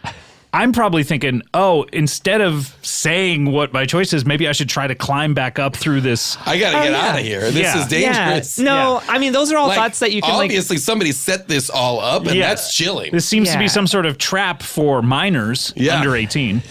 I'm probably thinking, oh, instead of saying what my choice is, maybe I should try to climb back up through this. I gotta get out of here. This is dangerous. Yeah. No, I mean, those are all Like, thoughts that you can obviously somebody set this all up, and that's chilling. This seems to be some sort of trap for minors under 18.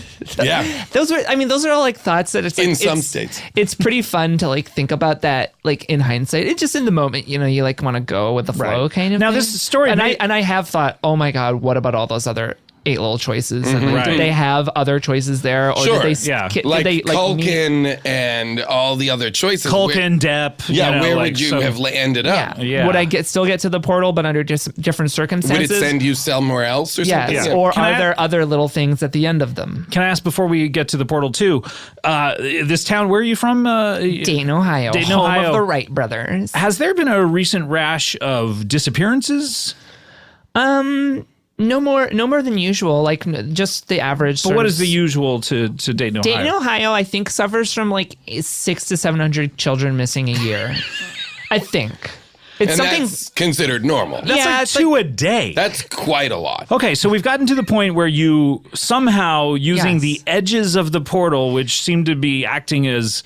Yeah. Those are all like thoughts that it's like, In some states. It's pretty fun to like think about that like in hindsight. It's just in the moment, you know, you like want to go with the flow kind of Now, thing. this story and may- I have thought, oh my God, what about all those other 8 little choices? And like, did they have other choices there? Or Sure. did they Like did they, Culkin and all the other choices. Culkin, Depp. Yeah, you know, where like would you some- have ended up? Yeah. Would I still get to the portal, but under just different Would circumstances? it send you somewhere else or something? Yes. Yeah. Or Can are I- there other little things at the end of them? Can I ask before we get to the portal too? This town, where are you from? Dayton, Ohio. Dayton, home Ohio. of the Wright brothers. Has there been a recent rash of disappearances? No more than usual. Like just the average. But what is the usual to Dayton, Ohio? Dayton, Ohio, I think suffers from like 600 to 700 children missing a year. I think it's And something. that's considered normal. That's like it's 2 a day. That's quite a lot. Okay, so we've gotten to the point where you somehow, using Yes. the edges of the portal, which seem to be acting as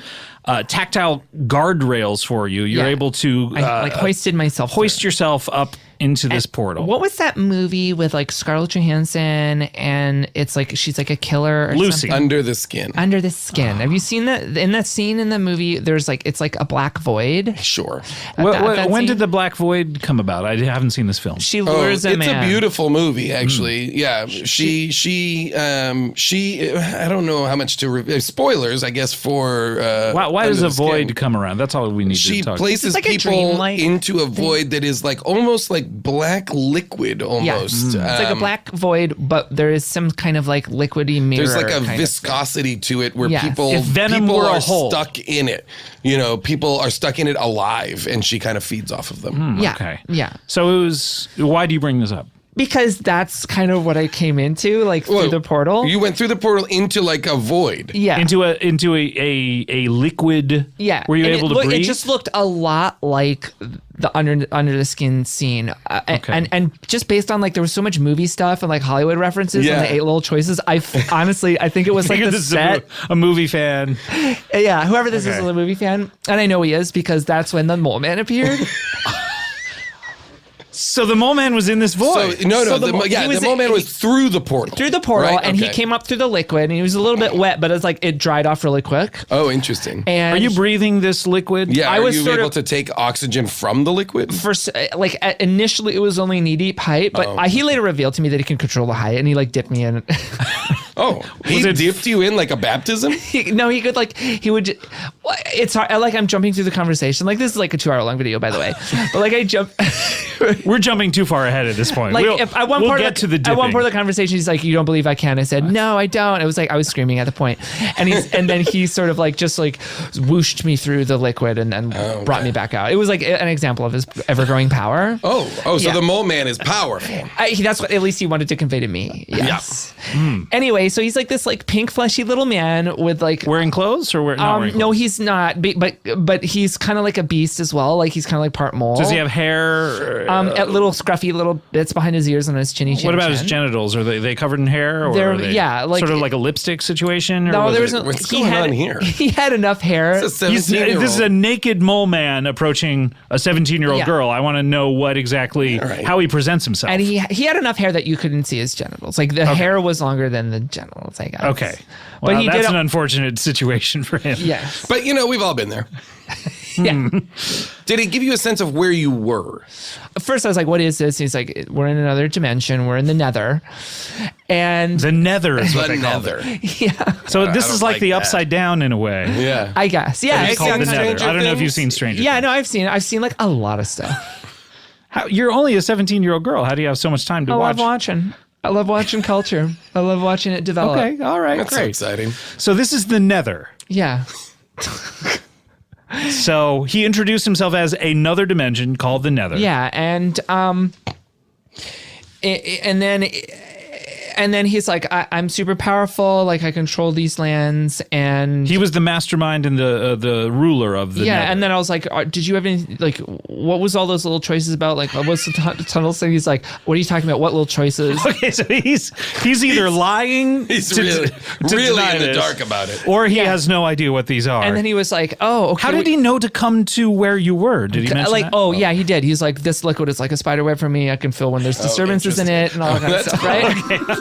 tactile guardrails for you, you're Yeah. able to I like hoisted myself. hoist yourself up into this portal. What was that movie with like Scarlett Johansson and it's like she's like a killer or Lucy. something? Under the Skin. Under the Skin. Have you seen that? In that scene in the movie, there's like it's like a black void. Sure. When did the Black Void come about? I haven't seen this film. She lures a it's man. a beautiful movie, actually. Yeah, she. I don't know how much to spoilers, I guess. For Why does Under a the void Skin. come around? That's all we need She to talk. places It's like a people dreamlike into a void that is like almost like black liquid, almost. It's like a black void, but there is some kind of like liquidy mirror. There's like a kind of viscosity to it where Yes. people If venom people were a are hole. stuck in it. You know, people are stuck in it alive, and she kind of feeds off of them. Yeah. Okay. Yeah. So it was. Why do you bring this up? Because that's kind of what I came into, like through the portal. You went through the portal into like a void. Yeah. Into a liquid. Yeah. Were you And able to breathe? It just looked a lot like the under the skin scene. And just based on like there was so much movie stuff and like Hollywood references Yeah. and the 8 little choices. Honestly, I think it was like Figured the this is set. a movie fan. Yeah, whoever this is a movie fan. And I know he is because that's when the Mole Man appeared. So the Mole Man was in this void. So, no, So the he Mole Man was through the portal. Through the portal, Right? and he Okay. came up through the liquid, and he was a little bit wet, but it's like it dried off really quick. Oh, interesting. And Are you breathing this liquid? Yeah, I are was you sort able of- to take oxygen from the liquid? Initially, it was only knee deep height, but he later revealed to me that he can control the height, and he like dipped me in. Oh, he dipped you in like a baptism? He could like he would. It's hard. Like I'm jumping through the conversation. Like this is like a 2-hour long video, by the way. But like I jump. We're jumping too far ahead at this point. Like we'll if at one we'll part get of the, to the at one dipping. part of the conversation, he's like, "You don't believe I can?" I said, "No, I don't." It was like I was screaming at the point, and then he sort of like just like whooshed me through the liquid and brought me back out. It was like an example of his ever growing power. So Yeah. the Mole Man is powerful. That's what at least he wanted to convey to me. Yes. Anyway, so he's like this like pink fleshy little man with like wearing clothes or not wearing clothes? No, he's not. But he's kind of like a beast as well. Like he's kind of like part mole. Does he have hair? At little scruffy little bits behind his ears and his chinny chin. What about his genitals? Are they covered in hair? Or They're- are they yeah, like- sort of like a lipstick situation. Or No, was there it- was He had enough hair. It's a This is a naked mole man approaching a 17-year-old Yeah. girl. I want to know what exactly how he presents himself. And he had enough hair that you couldn't see his genitals. Like the hair was longer than the genitals, I guess. Okay. But Well, he that's did an unfortunate situation for him. Yes. But you know, we've all been there. Yeah. Did it give you a sense of where you were? At first, I was like, "What is this?" He's like, "We're in another dimension. We're in the Nether." And the Nether is what The they call Nether. it. Yeah. So this don't is like like the that. upside down in a way. Yeah. I guess. Yeah. It's called the Nether. Stranger I don't know if you've Things? seen Stranger Yeah. Things. No, I've seen like a lot of stuff. You're only a 17-year-old girl. How do you have so much time to I watch? love watching. I love watching culture. I love watching it develop. Okay, all right, That's so great. exciting. So this is the Nether. Yeah. So he introduced himself as another dimension called the Nether. Yeah, and then he's like, I'm super powerful. Like I control these lands, and He was the mastermind and the ruler of the Nether. And then I was like, did you have any like? What was all those little choices about? Like, what was the tunnel thing? He's like, what are you talking about? What little choices? Okay, so he's either lying, He's to really deny in the this, dark about it. or he has no idea what these are. And then he was like, oh, okay. How did he know to come to where you were? Did he mention like, that? oh yeah, he did. He's like, this liquid is like a spider web for me. I can feel when there's disturbances in it and all that kind of stuff, right?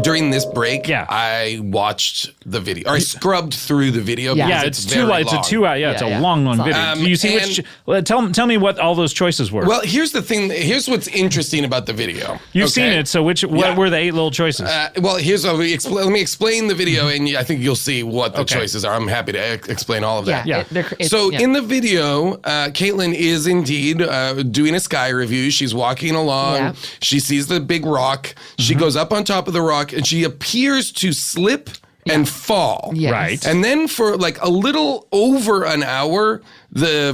During this break, I watched the video, or I scrubbed through the video. Yeah. because It's very too. It's a long. 2 hour. Yeah, it's a long video. Do you see which? Tell me what all those choices were. Well, here's the thing. Here's what's interesting about the video. You've seen it. So what were the 8 little choices? Well, here's what let me explain the video, and I think you'll see what the choices are. I'm happy to explain all of that. In the video, Caitlin is indeed doing a sky review. She's walking along. Yeah. She sees the big rock. She goes up on top of the rock, and she appears to slip and fall. Yes. Right. And then for like a little over an hour, the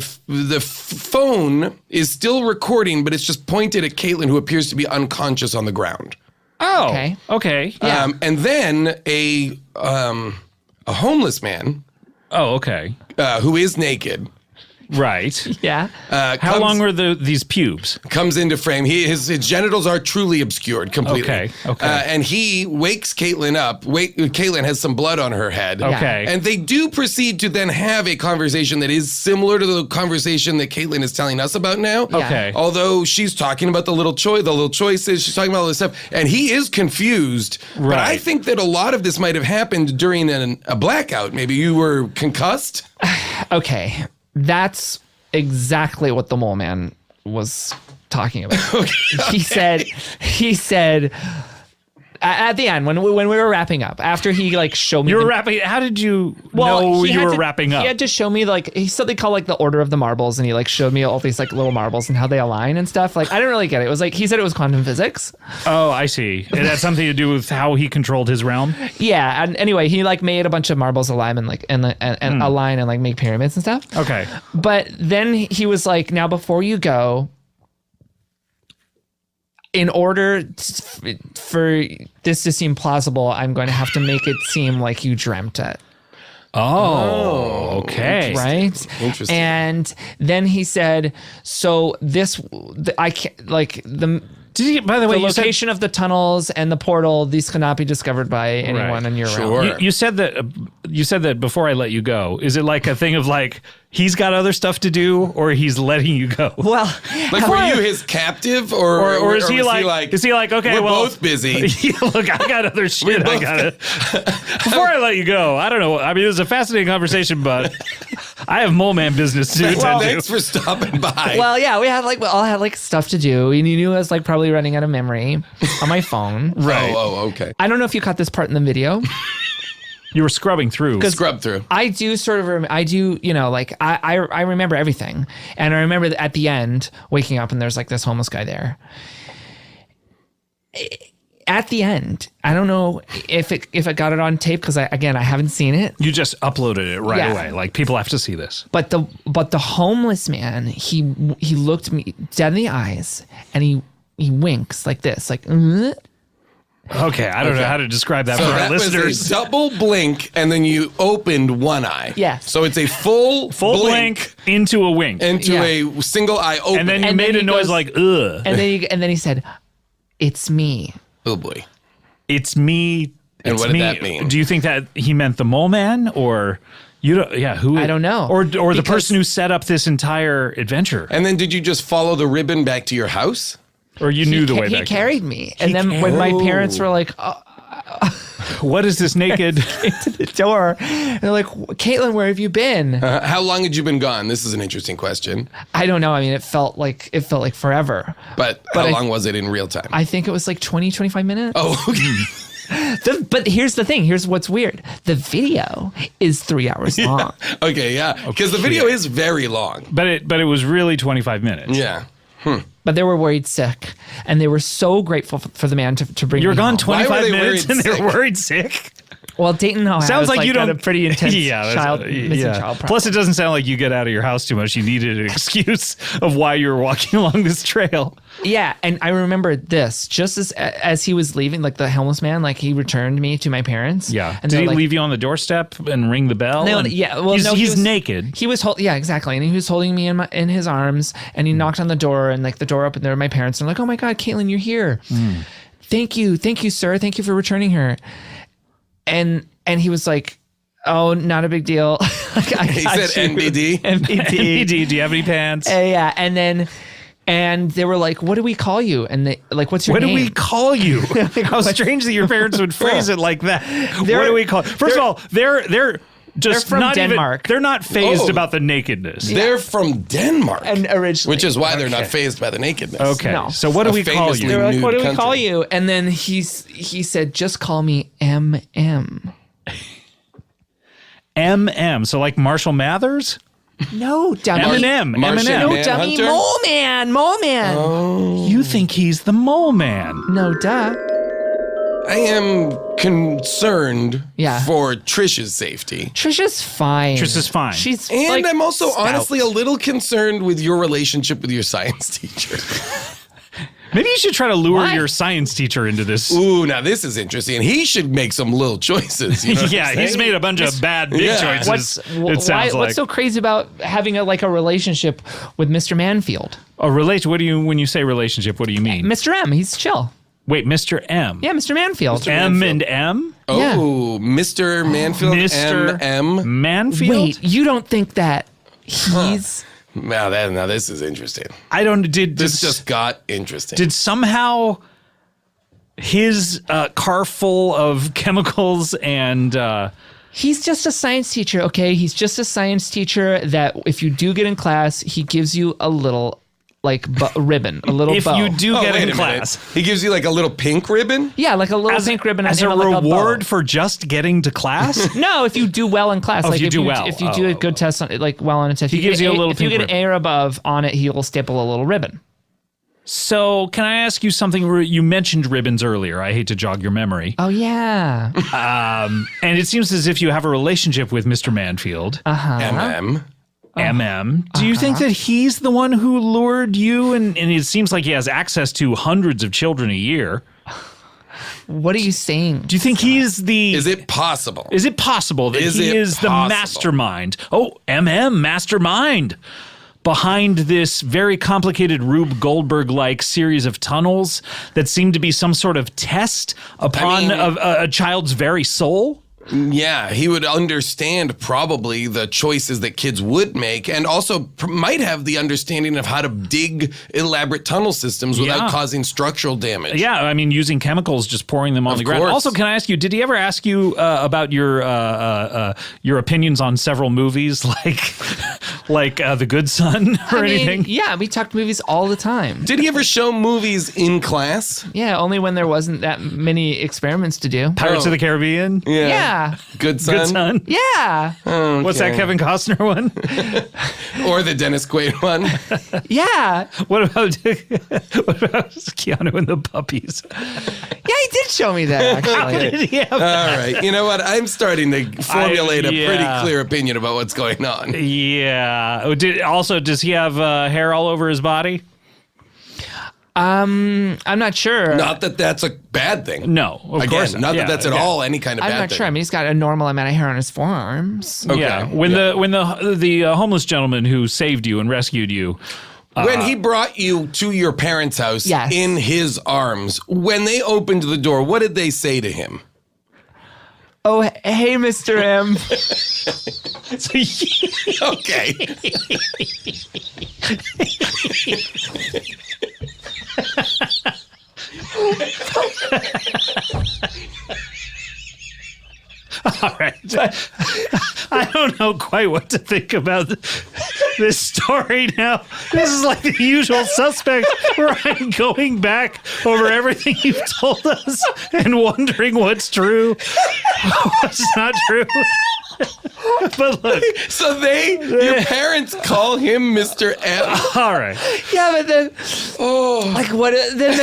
phone is still recording, but it's just pointed at Caitlin, who appears to be unconscious on the ground. Oh, okay. Yeah. And then a homeless man. Oh, okay. Who is naked. Right. Yeah. How long were these pubes? Comes into frame. His genitals are truly obscured completely. Okay. And he wakes Caitlin up. Caitlin has some blood on her head. Okay. And they do proceed to then have a conversation that is similar to the conversation that Caitlin is telling us about now. Okay. Although she's talking about the little choices, she's talking about all this stuff, and he is confused. Right. But I think that a lot of this might have happened during a blackout. Maybe you were concussed. Okay. That's exactly what the mole man was talking about. He said at the end when we were wrapping up, after he like showed me You were wrapping. How did you know you were wrapping up? He had to show me like he something called like the order of the marbles, and he like showed me all these like little marbles and how they align and stuff. Like I didn't really get it. It was like he said it was quantum physics. Oh, I see. It had something to do with how he controlled his realm. Yeah, and anyway, he like made a bunch of marbles align and like and align and like make pyramids and stuff. Okay. But then he was like, now before you go, in order for this to seem plausible, I'm going to have to make it seem like you dreamt it. Oh, okay. Right? Interesting. And then he said, so I can't, like, by the way, the location of the tunnels and the portal, these cannot be discovered by anyone in your realm. You said that before I let you go. Is it like a thing of like he's got other stuff to do, or he's letting you go? Well, like were you his captive, or is he like okay, we're well, both busy. Look, I got other shit. I got it. Before I let you go, I don't know. I mean, it was a fascinating conversation, but I have mole man business to attend to. Thanks for stopping by. Well, yeah, we all had like stuff to do, and you knew I was like probably running out of memory on my phone. Right. Oh, okay. I don't know if you caught this part in the video. You were scrubbing through. Scrub through. I do sort of, like I remember everything. And I remember that at the end, waking up and there's like this homeless guy there. At the end, I don't know if it got it on tape, because I haven't seen it. You just uploaded it right away. Like people have to see this. But the homeless man, he looked me dead in the eyes and he winks like this, like, Okay, I don't know how to describe that for our listeners. Was a double blink, and then you opened one eye. Yes. So it's a full blink into a wink. Into a single eye open. And then you made a noise like, ugh. And then he said, "It's me." Oh boy. It's me. And what did that mean? Do you think that he meant the mole man, or you don't? Yeah, who? I don't know. Or the person who set up this entire adventure. And then did you just follow the ribbon back to your house? Or you knew the way back? He carried me, and then when my parents were like, What is this naked? Came to the door. And they're like, Caitlin, where have you been? How long had you been gone? This is an interesting question. I don't know. I mean, it felt like forever. But how long was it in real time? I think it was like 20, 25 minutes. Oh, okay. But here's the thing. Here's what's weird. The video is 3 hours long. Okay, yeah. Because the video is very long. But it was really 25 minutes. Yeah. But they were worried sick. And they were so grateful for the man to bring You're me gone home. 25 minutes and they're worried sick? Well, Dayton, Ohio sounds like you got don't a pretty intense missing child problem. Plus, it doesn't sound like you get out of your house too much. You needed an excuse of why you were walking along this trail. Yeah, and I remember this just as he was leaving, like the homeless man, like he returned me to my parents. Yeah. And did he like, leave you on the doorstep and ring the bell? No, yeah. Well, he's naked. He was yeah, exactly, and he was holding me in his arms, and he knocked on the door, and like the door opened. There were my parents, and I'm like, oh my God, Caitlin, you're here. Thank you, sir. Thank you for returning her. And he was like, oh, not a big deal. He said NBD? NBD. Do you have any pants? Yeah. And they were like, what do we call you? And they like, what's your name? What do we call you? How strange that your parents would phrase it like that. What do we call? First of all, they're from not Denmark. They're not phased about the nakedness. They're from Denmark. And originally. Which is why they're not phased by the nakedness. Okay. No. So what do we call you? They're like, what do we call you? And then he said, just call me MM. MM. So like Marshall Mathers? No, dummy. Eminem. No, dummy. Mole man. Oh. You think he's the mole man? No, duh. I am concerned for Trish's safety. Trisha's fine. She's and like, I'm also stout. honestly a little concerned with your relationship with your science teacher. Maybe you should try to lure your science teacher into this. Ooh, now this is interesting. He should make some little choices. You know he's made a bunch of bad big choices. It sounds like. What's so crazy about having a relationship with Mr. Manfield? When you say relationship, what do you mean? Mr. M, he's chill. Wait, Mr. M? Yeah, Mr. Manfield. M and M? Oh, yeah. Mr. Manfield. Mr. M. Manfield? Wait, you don't think that he's... Now this is interesting. This just got interesting. Did somehow his car full of chemicals and... He's just a science teacher, okay? He's just a science teacher that if you do get in class, he gives you a little... ribbon, a little bow. If you do get in class. He gives you like a little pink ribbon? Yeah, like a little pink ribbon. As a reward for just getting to class? No, if you do well in class. If you do well. If you do a good test, on a test. He gives you a little If you get an A or above on it, he will staple a little ribbon. So can I ask you something? You mentioned ribbons earlier. I hate to jog your memory. Oh, yeah. And it seems as if you have a relationship with Mr. Manfield. MM. MM. Do you think that he's the one who lured you? And it seems like he has access to hundreds of children a year. What are you saying? Do you think he's the... Is it possible? Is it possible that he is the mastermind? Oh, MM, mastermind. Behind this very complicated Rube Goldberg-like series of tunnels that seem to be some sort of test upon a child's very soul? Yeah, he would understand probably the choices that kids would make and also might have the understanding of how to dig elaborate tunnel systems without causing structural damage. Yeah, I mean, using chemicals, just pouring them on the ground. Also, can I ask you, did he ever ask you about your opinions on several movies like The Good Son or anything? Yeah, we talked movies all the time. Did he ever show movies in class? Yeah, only when there wasn't that many experiments to do. Pirates of the Caribbean? Yeah. Good Son? Good Son? Yeah. Okay. What's that Kevin Costner one? Or the Dennis Quaid one? Yeah. What about Keanu and the Puppies? Yeah, he did show me that, actually. All right. You know what? I'm starting to formulate a pretty clear opinion about what's going on. Yeah. Does he have hair all over his body? I'm not sure. Not that that's a bad thing. No, of course not that that's at all any kind of bad thing. I'm not sure. I mean, he's got a normal amount of hair on his forearms. Okay. Yeah. When the homeless gentleman who saved you and rescued you. When he brought you to your parents' house in his arms, when they opened the door, what did they say to him? Oh, hey, Mr. M. Okay. All right. I don't know quite what to think about this story now. This is like the usual suspect where I'm going back over everything you've told us and wondering what's true, what's not true. But look. So your parents call him Mr. M. All right. Yeah, but then, like what? Then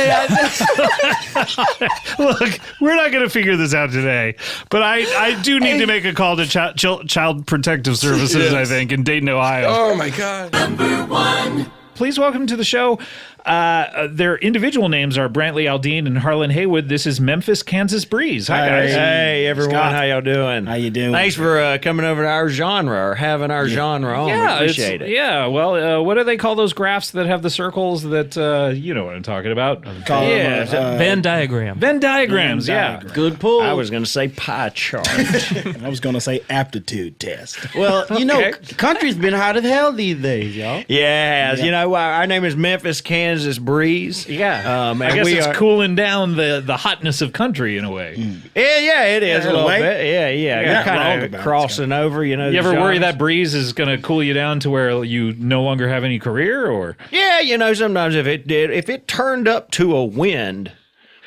Look, we're not going to figure this out today, but I do need to make a call to Child Protective Services, Yes. I think, in Dayton, Ohio. Oh, my God. Number 1. Please welcome to the show. Their individual names are Brantley Aldine and Harlan Haywood. This is Memphis, Kansas Breeze. Hi, guys. Hey, everyone. Scott. How y'all doing? How you doing? Thanks for coming over to our genre or having our genre on. We appreciate it. Yeah, well, what do they call those graphs that have the circles that, you know what I'm talking about? Venn diagram. Venn diagrams, yeah. Good pull. I was going to say pie chart. I was going to say aptitude test. Well, you know, country's been hot as hell these days, y'all. Yeah, you know, our name is Memphis, Kansas Breeze. Yeah. I guess it's cooling down the hotness of country in a way. Yeah, it is a little way. bit. Yeah. You're kind of crossing over, you know. You ever worry that breeze is going to cool you down to where you no longer have any career, or? Yeah, you know, sometimes if it turned up to a wind,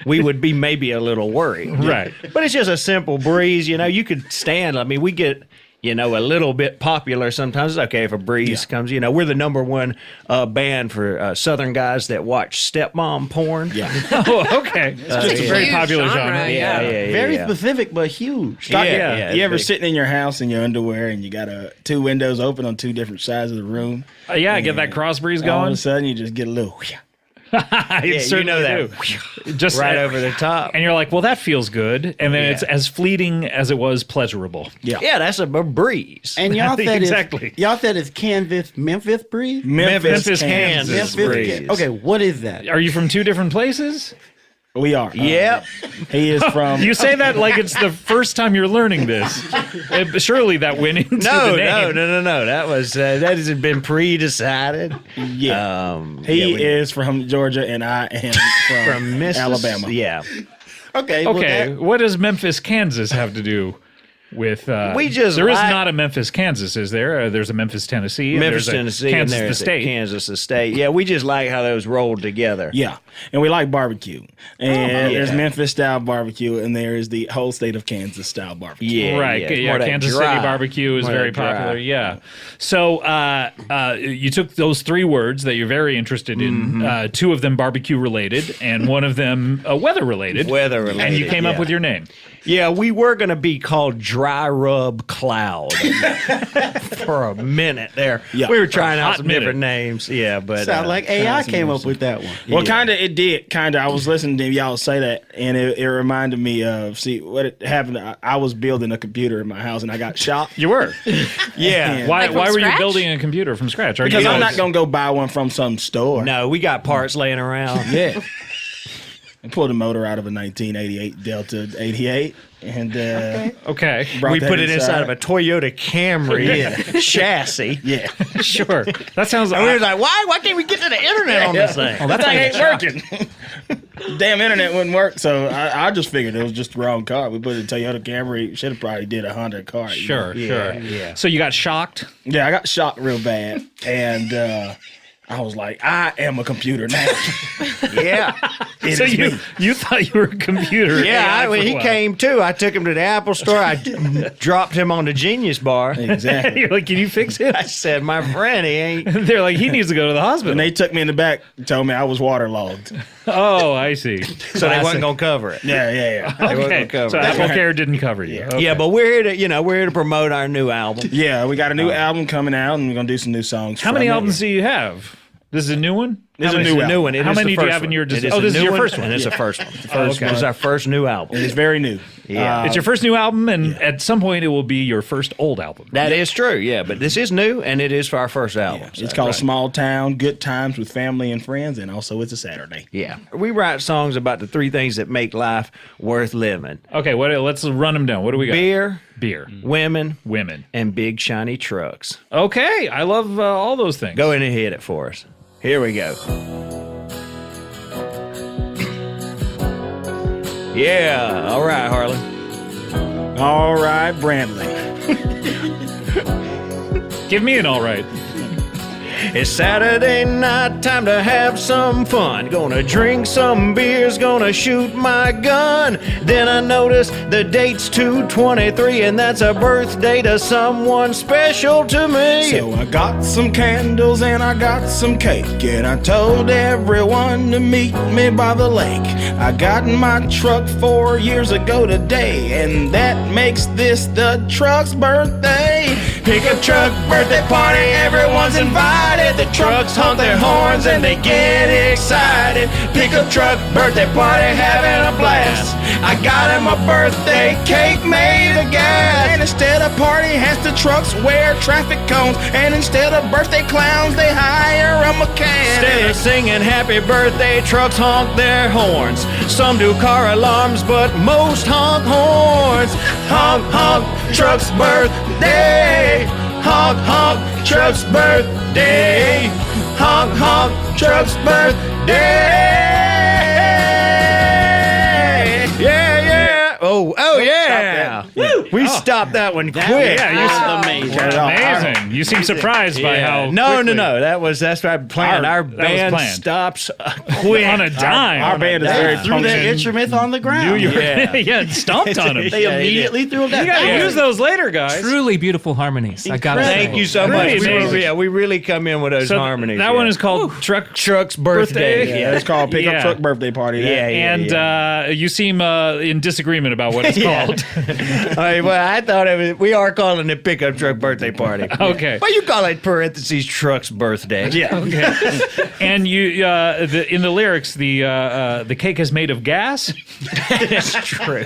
we would be maybe a little worried. Right. But it's just a simple breeze, you know, you could stand. I mean, we get, you know, a little bit popular sometimes. It's okay if a breeze comes. You know, we're the number one band for Southern guys that watch stepmom porn. Yeah. Oh, okay. It's just a very popular genre. Yeah. Very specific, but huge. Yeah. You ever sitting in your house in your underwear and you got two windows open on two different sides of the room? Yeah, get that cross breeze going. All of a sudden, you just get a little. You know that. Just right over the top. And you're like, well, that feels good. And then it's as fleeting as it was pleasurable. Yeah, that's a breeze. And y'all said exactly. Y'all said it's Memphis breeze? Memphis, Kansas breeze. Okay, what is that? Are you from two different places? We are. Yep. He is from. You say that like it's the first time you're learning this. Surely that went into the name. No. That has been pre-decided. Yeah. He is from Georgia, and I am from Alabama. Yeah. Okay. Okay. What does Memphis, Kansas have to do with? We just there is not a Memphis, Kansas, is there? There's a Memphis, Tennessee. And Memphis, there's Tennessee, Kansas, and there's the state. Kansas, the state. Yeah, we just like how those rolled together. Yeah, and we like barbecue. And there's Memphis style barbecue, and there is the whole state of Kansas style barbecue. Yeah, right. Yeah, Kansas City barbecue is very popular. Yeah. So you took those three words that you're very interested in. Two of them barbecue related, and one of them weather related. Weather related. And you came up with your name. Yeah, we were going to be called Dry Rub Cloud for a minute there. Yeah. We were trying out some different names. Yeah, but sound like AI came up with that one. Well, kind of, it did. Kind of. I was listening to y'all say that, and it reminded me of what happened. I was building a computer in my house, and I got shot. You were? Yeah. Why were you building a computer from scratch? Because I'm not going to go buy one from some store. No, we got parts laying around. Yeah. I pulled a motor out of a 1988 Delta 88, and okay, we put it inside of a Toyota Camry chassis. Yeah, sure. That sounds. And we were like, why can't we get to the internet on this thing? Oh, that thing ain't working. Damn internet wouldn't work, so I just figured it was just the wrong car. We put a Toyota Camry. Should have probably did a Honda car. Sure. Yeah. So you got shocked? Yeah, I got shocked real bad, and. I was like, I am a computer now. Yeah. So you thought you were a computer. Yeah, when he came too, I took him to the Apple store. I dropped him on the Genius Bar. Exactly. You're like, can you fix him? I said, my friend, he ain't. They're like, he needs to go to the hospital. And they took me in the back and told me I was waterlogged. Oh, I see. So they wasn't going to cover it. Yeah. Okay. They wasn't gonna cover So it. Apple Care didn't cover you. Okay. Yeah, but we're here to promote our new album. Yeah, we got a new album coming out, and we're going to do some new songs. How many albums do you have? This is a new one? This is a new one. How many do you have in your... This is is your first one? And it's the first one. Okay. This is our first new album. It is very new. Yeah. It's your first new album, and at some point it will be your first old album. That is true, yeah. But this is new, and it is for our first album. Yeah. It's called Small Town, Good Times with Family and Friends, and also it's a Saturday. Yeah. We write songs about the three things that make life worth living. Okay, let's run them down. What do we got? Beer, women, and big shiny trucks. Okay, I love all those things. Go in and hit it for us. Here we go. Yeah, all right, Harlan. All right, Brantley. Give me an all right. It's Saturday night, time to have some fun. Gonna drink some beers, gonna shoot my gun. Then I notice the date's 2/23, and that's a birthday to someone special to me. So I got some candles and I got some cake, and I told everyone to meet me by the lake. I got in my truck 4 years ago today, and that makes this the truck's birthday. Pickup truck birthday party, everyone's invited. The trucks honk their horns and they get excited. Pickup truck birthday party, having a blast. I got him a birthday cake made of gas. And instead of party hats, the trucks wear traffic cones. And instead of birthday clowns, they hire a mechanic. Instead of singing happy birthday, trucks honk their horns. Some do car alarms, but most honk horns. Honk, honk, truck's birthday. Honk, honk, truck's birthday. Honk, honk, truck's birthday. Yeah, yeah. Oh, yeah. We stopped that one quick. Yeah, amazing. Amazing. You seem surprised by how. No. That's our plan. Our band planned. stops quick On a dime. Our band is very threw their instruments on the ground. Yeah, stomped on them. They immediately threw them down. You gotta use those later, guys. Truly beautiful harmonies. I got to say. Thank you so much. Amazing. We really come in with those harmonies. That one is called Truck's birthday. Yeah, it's called Pickup Truck Birthday Party. And you seem in disagreement about what it's called. I thought we are calling it Pickup Truck Birthday Party. Okay. Well, you call it parentheses Truck's birthday. Yeah. Okay. And you, in the lyrics, the cake is made of gas. It's true.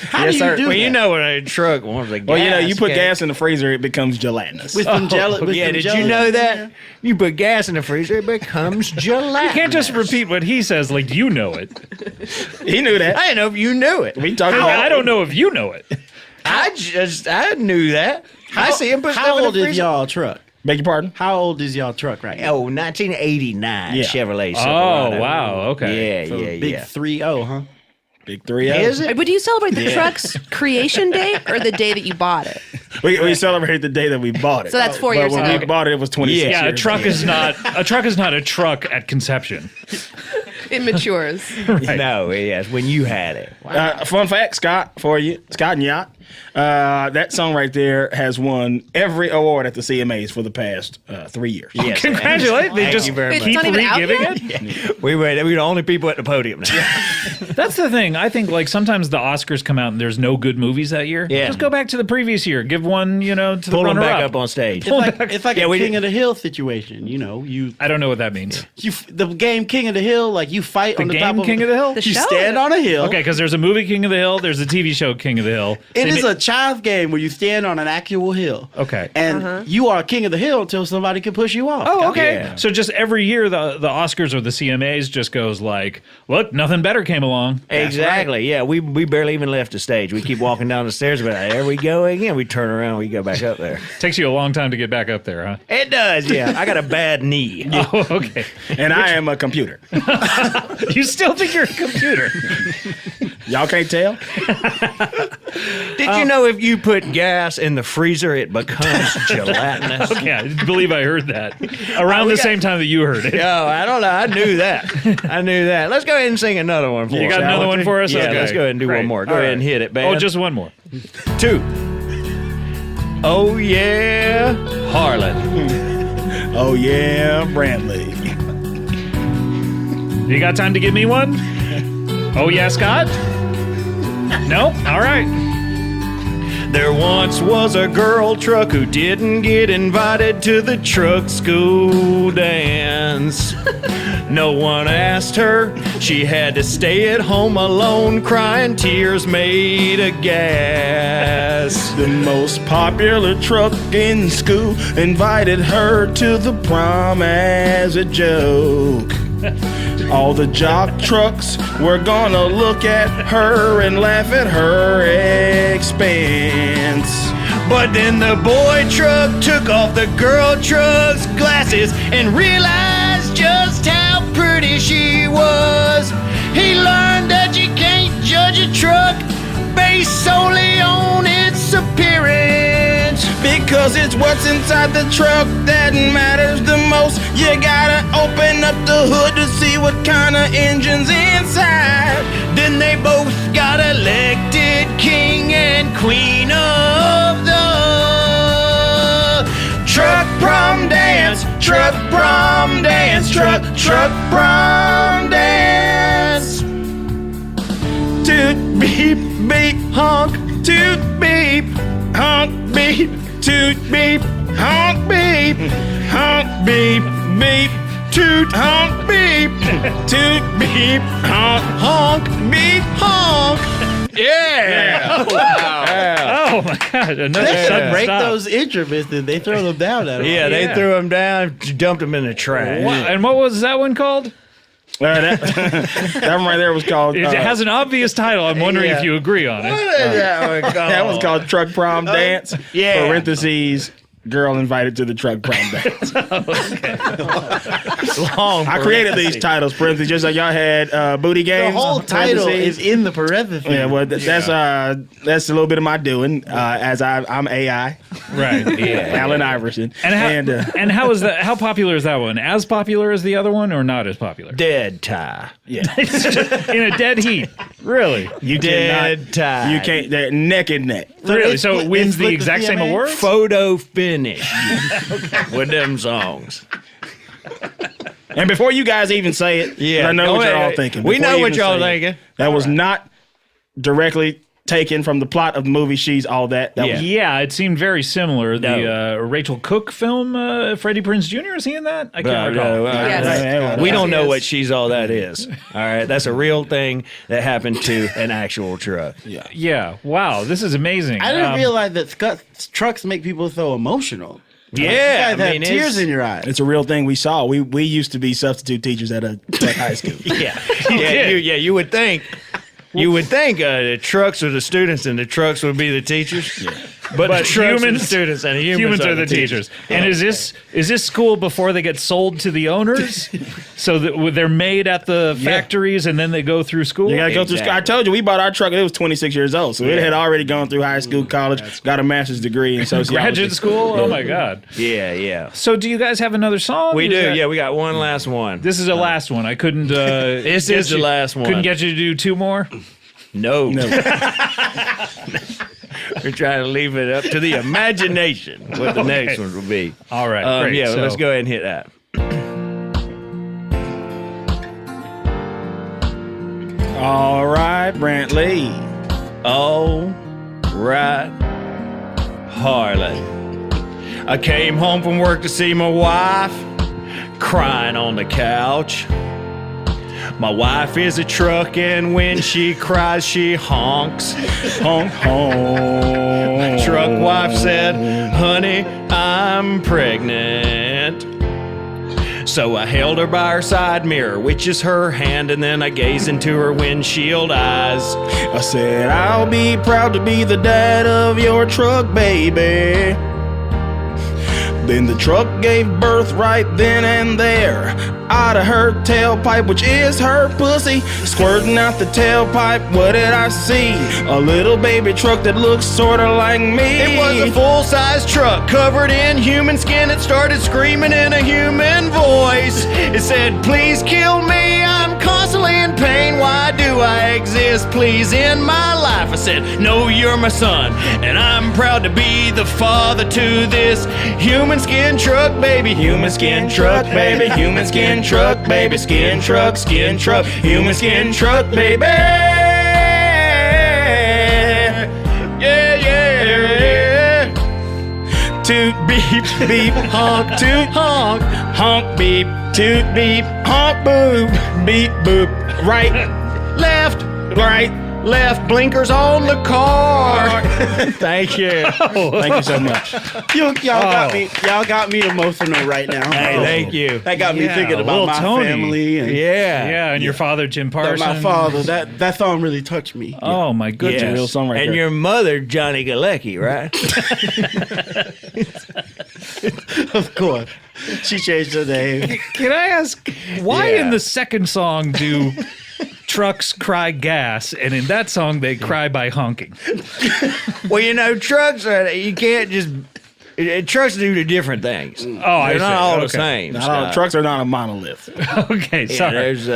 How do you do well, that? you know what a truck wants. Well, you put gas in the freezer, it becomes gelatinous. With some did you know that? You put gas in the freezer, it becomes gelatinous. You can't just repeat what he says like you know it. He knew that. I didn't know if you knew it. We talked about I don't know if you know it. I knew that. I see him put stuff in the How old is freezer. y'all truck? Beg your pardon? How old is y'all truck right now? Oh, 1989 Yeah. Chevrolet Oh, Silverado. wow. Okay. Yeah, Big 3-0, huh? Big 3-0. Is it? But do you celebrate the truck's creation day or the day that you bought it? We celebrated the day that we bought it. So that's 4 But years when ago. we bought it, it was 26 Yeah, years a truck ago. is not a truck at conception. It matures. Right. No, yes, when you had it. Fun fact, Scott, for you. Scott and Yacht. That song right there has won every award at the CMAs for the past 3 years. Yes, Congratulations. They thank just you very It's much. not even out re-giving yet? it. Yeah. We were the only people at the podium now. That's the thing. I think like sometimes the Oscars come out and there's no good movies that year. Yeah. Just go back to the previous year. Give one, to Pull the them runner back up. up on stage. It's like Yeah, a we King did- of the Hill situation. You I don't know what that means. the game King of the Hill, like you fight The on the game top of King of the Hill? The You show? stand on a hill. Okay, because there's a movie King of the Hill. There's a TV show King of the Hill. It is a child's game where you stand on an actual hill. Okay. And you are king of the hill until somebody can push you off. Oh, okay. Yeah. So just every year the Oscars or the CMAs just goes like, look, nothing better came along. Exactly. Yeah, we barely even left the stage. We keep walking down the stairs, but there we go again. We turn around, we go back up there. Takes you a long time to get back up there, huh? It does, yeah. I got a bad knee. Oh, okay. And I am a computer. You still think you're a computer? Y'all can't tell? Did you know if you put gas in the freezer, it becomes gelatinous? Okay, I believe I heard that around the same time that you heard it. Yo, I don't know. I knew that. Let's go ahead and sing another one for us. You got another one for us? Yeah, Okay. let's go ahead and do Great. one more. Go All ahead right. and hit it, man. Oh, just one more. 2. Oh, yeah, Harlan. Oh, yeah, Brantley. You got time to give me one? Oh, yeah, Scott? Nope? All right. There once was a girl truck who didn't get invited to the truck school dance. No one asked her. She had to stay at home alone, crying tears made of gas. The most popular truck in school invited her to the prom as a joke. All the jock trucks were gonna look at her and laugh at her expense. But then the boy truck took off the girl truck's glasses and realized just how pretty she was. He learned that you can't judge a truck based solely on its 'cause it's what's inside the truck that matters the most. You gotta open up the hood to see what kind of engine's inside. Then they both got elected king and queen of the truck prom dance, truck prom dance, truck prom dance. Toot beep beep honk, toot beep honk beep, toot beep honk beep, honk beep beep, toot honk beep, toot beep honk beep honk. Yeah. Wow. Oh my God! Another They sudden break stop. those instruments and they throw them down at them. Yeah, they threw them down, dumped them in the trash. And what was that one called? That one right there was called. It has an obvious title. I'm wondering if you agree on it. that one called? That was called Truck Prom Dance. Yeah. Parentheses. Girl invited to the truck prom dance. Long I created these titles, parentheses, just like y'all had booty games. The whole title parentheses. is in the parentheses. Yeah, well, that's a little bit of my doing. As I'm AI, Right. yeah, Allen Iverson, And how is that? How popular is that one? As popular as the other one, or not as popular? Dead tie. Yeah, in a dead heat. Really? you Dead tie. You can't. They're neck and neck. Really? So it wins the exact same award? Photo finish with them songs. And before you guys even say it, Yeah, I know go what you're ahead. all thinking. We Before know you what even y'all say it, thinking. That was not directly taken from the plot of the movie She's All That. That was Yeah, it seemed very similar. The Rachel Cook film, Freddie Prinze Jr., is he in that? I can't recall. We don't know what She's All That is. All right, that's a real thing that happened to an actual truck. Yeah. Wow, this is amazing. I didn't realize that trucks make people so emotional. Yeah, you guys I have mean, tears in your eyes. It's a real thing we saw. We used to be substitute teachers at a tech high school. You would think. You would think the trucks are the students and the trucks would be the teachers. Yeah. But the trucks are the humans- students and the humans are the teachers. And is this school before they get sold to the owners? So that they're made at the factories and then they go through school? You gotta go through school. I told you, we bought our truck. It was 26 years old, so it had already gone through high school, college, got a master's degree in sociology. Graduate school? Oh my God. Yeah. So do you guys have another song? We Is do. that- Yeah, we got one last one. This is the last one. I couldn't. This is the last one. Couldn't get you to do two more? No. We're trying to leave it up to the imagination what the next one will be. All right. Great. Yeah, So- let's go ahead and hit that. All right, Brantley. All right, Harlan. I came home from work to see my wife crying on the couch. My wife is a truck, and when she cries, she honks. Honk, honk. Truck wife said, honey, I'm pregnant. So I held her by her side mirror, which is her hand, and then I gazed into her windshield eyes. I said, I'll be proud to be the dad of your truck, baby. Then the truck gave birth right then and there, out of her tailpipe, which is her pussy. Squirting out the tailpipe, what did I see? A little baby truck that looks sorta like me. It was a full-size truck covered in human skin. It started screaming in a human voice. It said, please kill me, I'm constantly in pain. Why do I exist, please, in my life? I said, no, you're my son, and I'm proud to be the father to this human skin truck, baby. Human skin truck, baby. Human skin truck, baby. Skin truck, human skin truck, baby. Yeah. Toot beep beep honk toot honk honk beep toot beep honk boop beep boop right Left, left, blinkers on the car. Thank you. Thank you so much. Y'all got me emotional right now. Hey, thank you. That got me thinking about my family. And and your father, Jim Parson. My father. That song really touched me. Oh my goodness. Yes. Real song right and there. your mother, Johnny Galecki, right? Of course. She changed her name. Can I ask, why in the second song do trucks cry gas, and in that song they cry by honking? Well, trucks are, you can't just trucks do the different things. Oh, I They're see. not all the Okay. same. Not all, trucks are not a monolith. Okay, Yeah, sorry. there's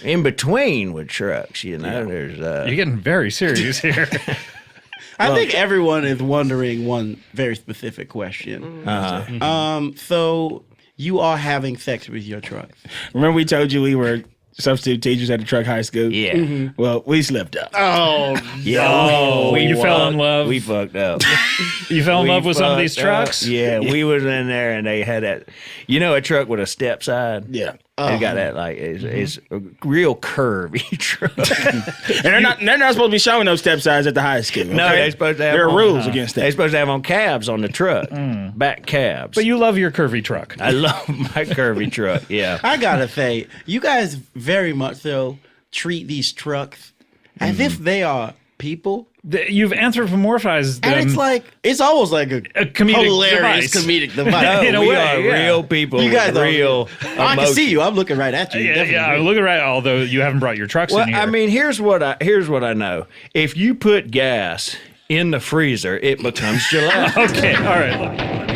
in between with trucks. There's You're getting very serious here. I think everyone is wondering one very specific question. So you are having sex with your trucks. Remember we told you we were substitute teachers at the truck high school? Yeah. Mm-hmm. Well, we slipped up. Oh, you fell in love. We fucked up. You fell in love with some of these trucks? Yeah, we was in there and they had that, a truck with a step side. Yeah. They got that it's a real curvy truck. And they're not supposed to be showing those step sides at the high school. No, okay? they're supposed to have There are rules against that. They're supposed to have on cabs on the truck, back cabs. But you love your curvy truck. I love my curvy truck. Yeah. I gotta say, you guys very much so treat these trucks as if they are people. You've anthropomorphized them. And it's almost like a comedic hilarious device. comedic device. No, In a we way, are yeah. real people. You guys with are real. I can see you. I'm looking right at you. Yeah, I'm looking right. Although you haven't brought your trucks Well, in here. I mean, here's what I know. If you put gas in the freezer, it becomes gelato. Okay, all right. Look.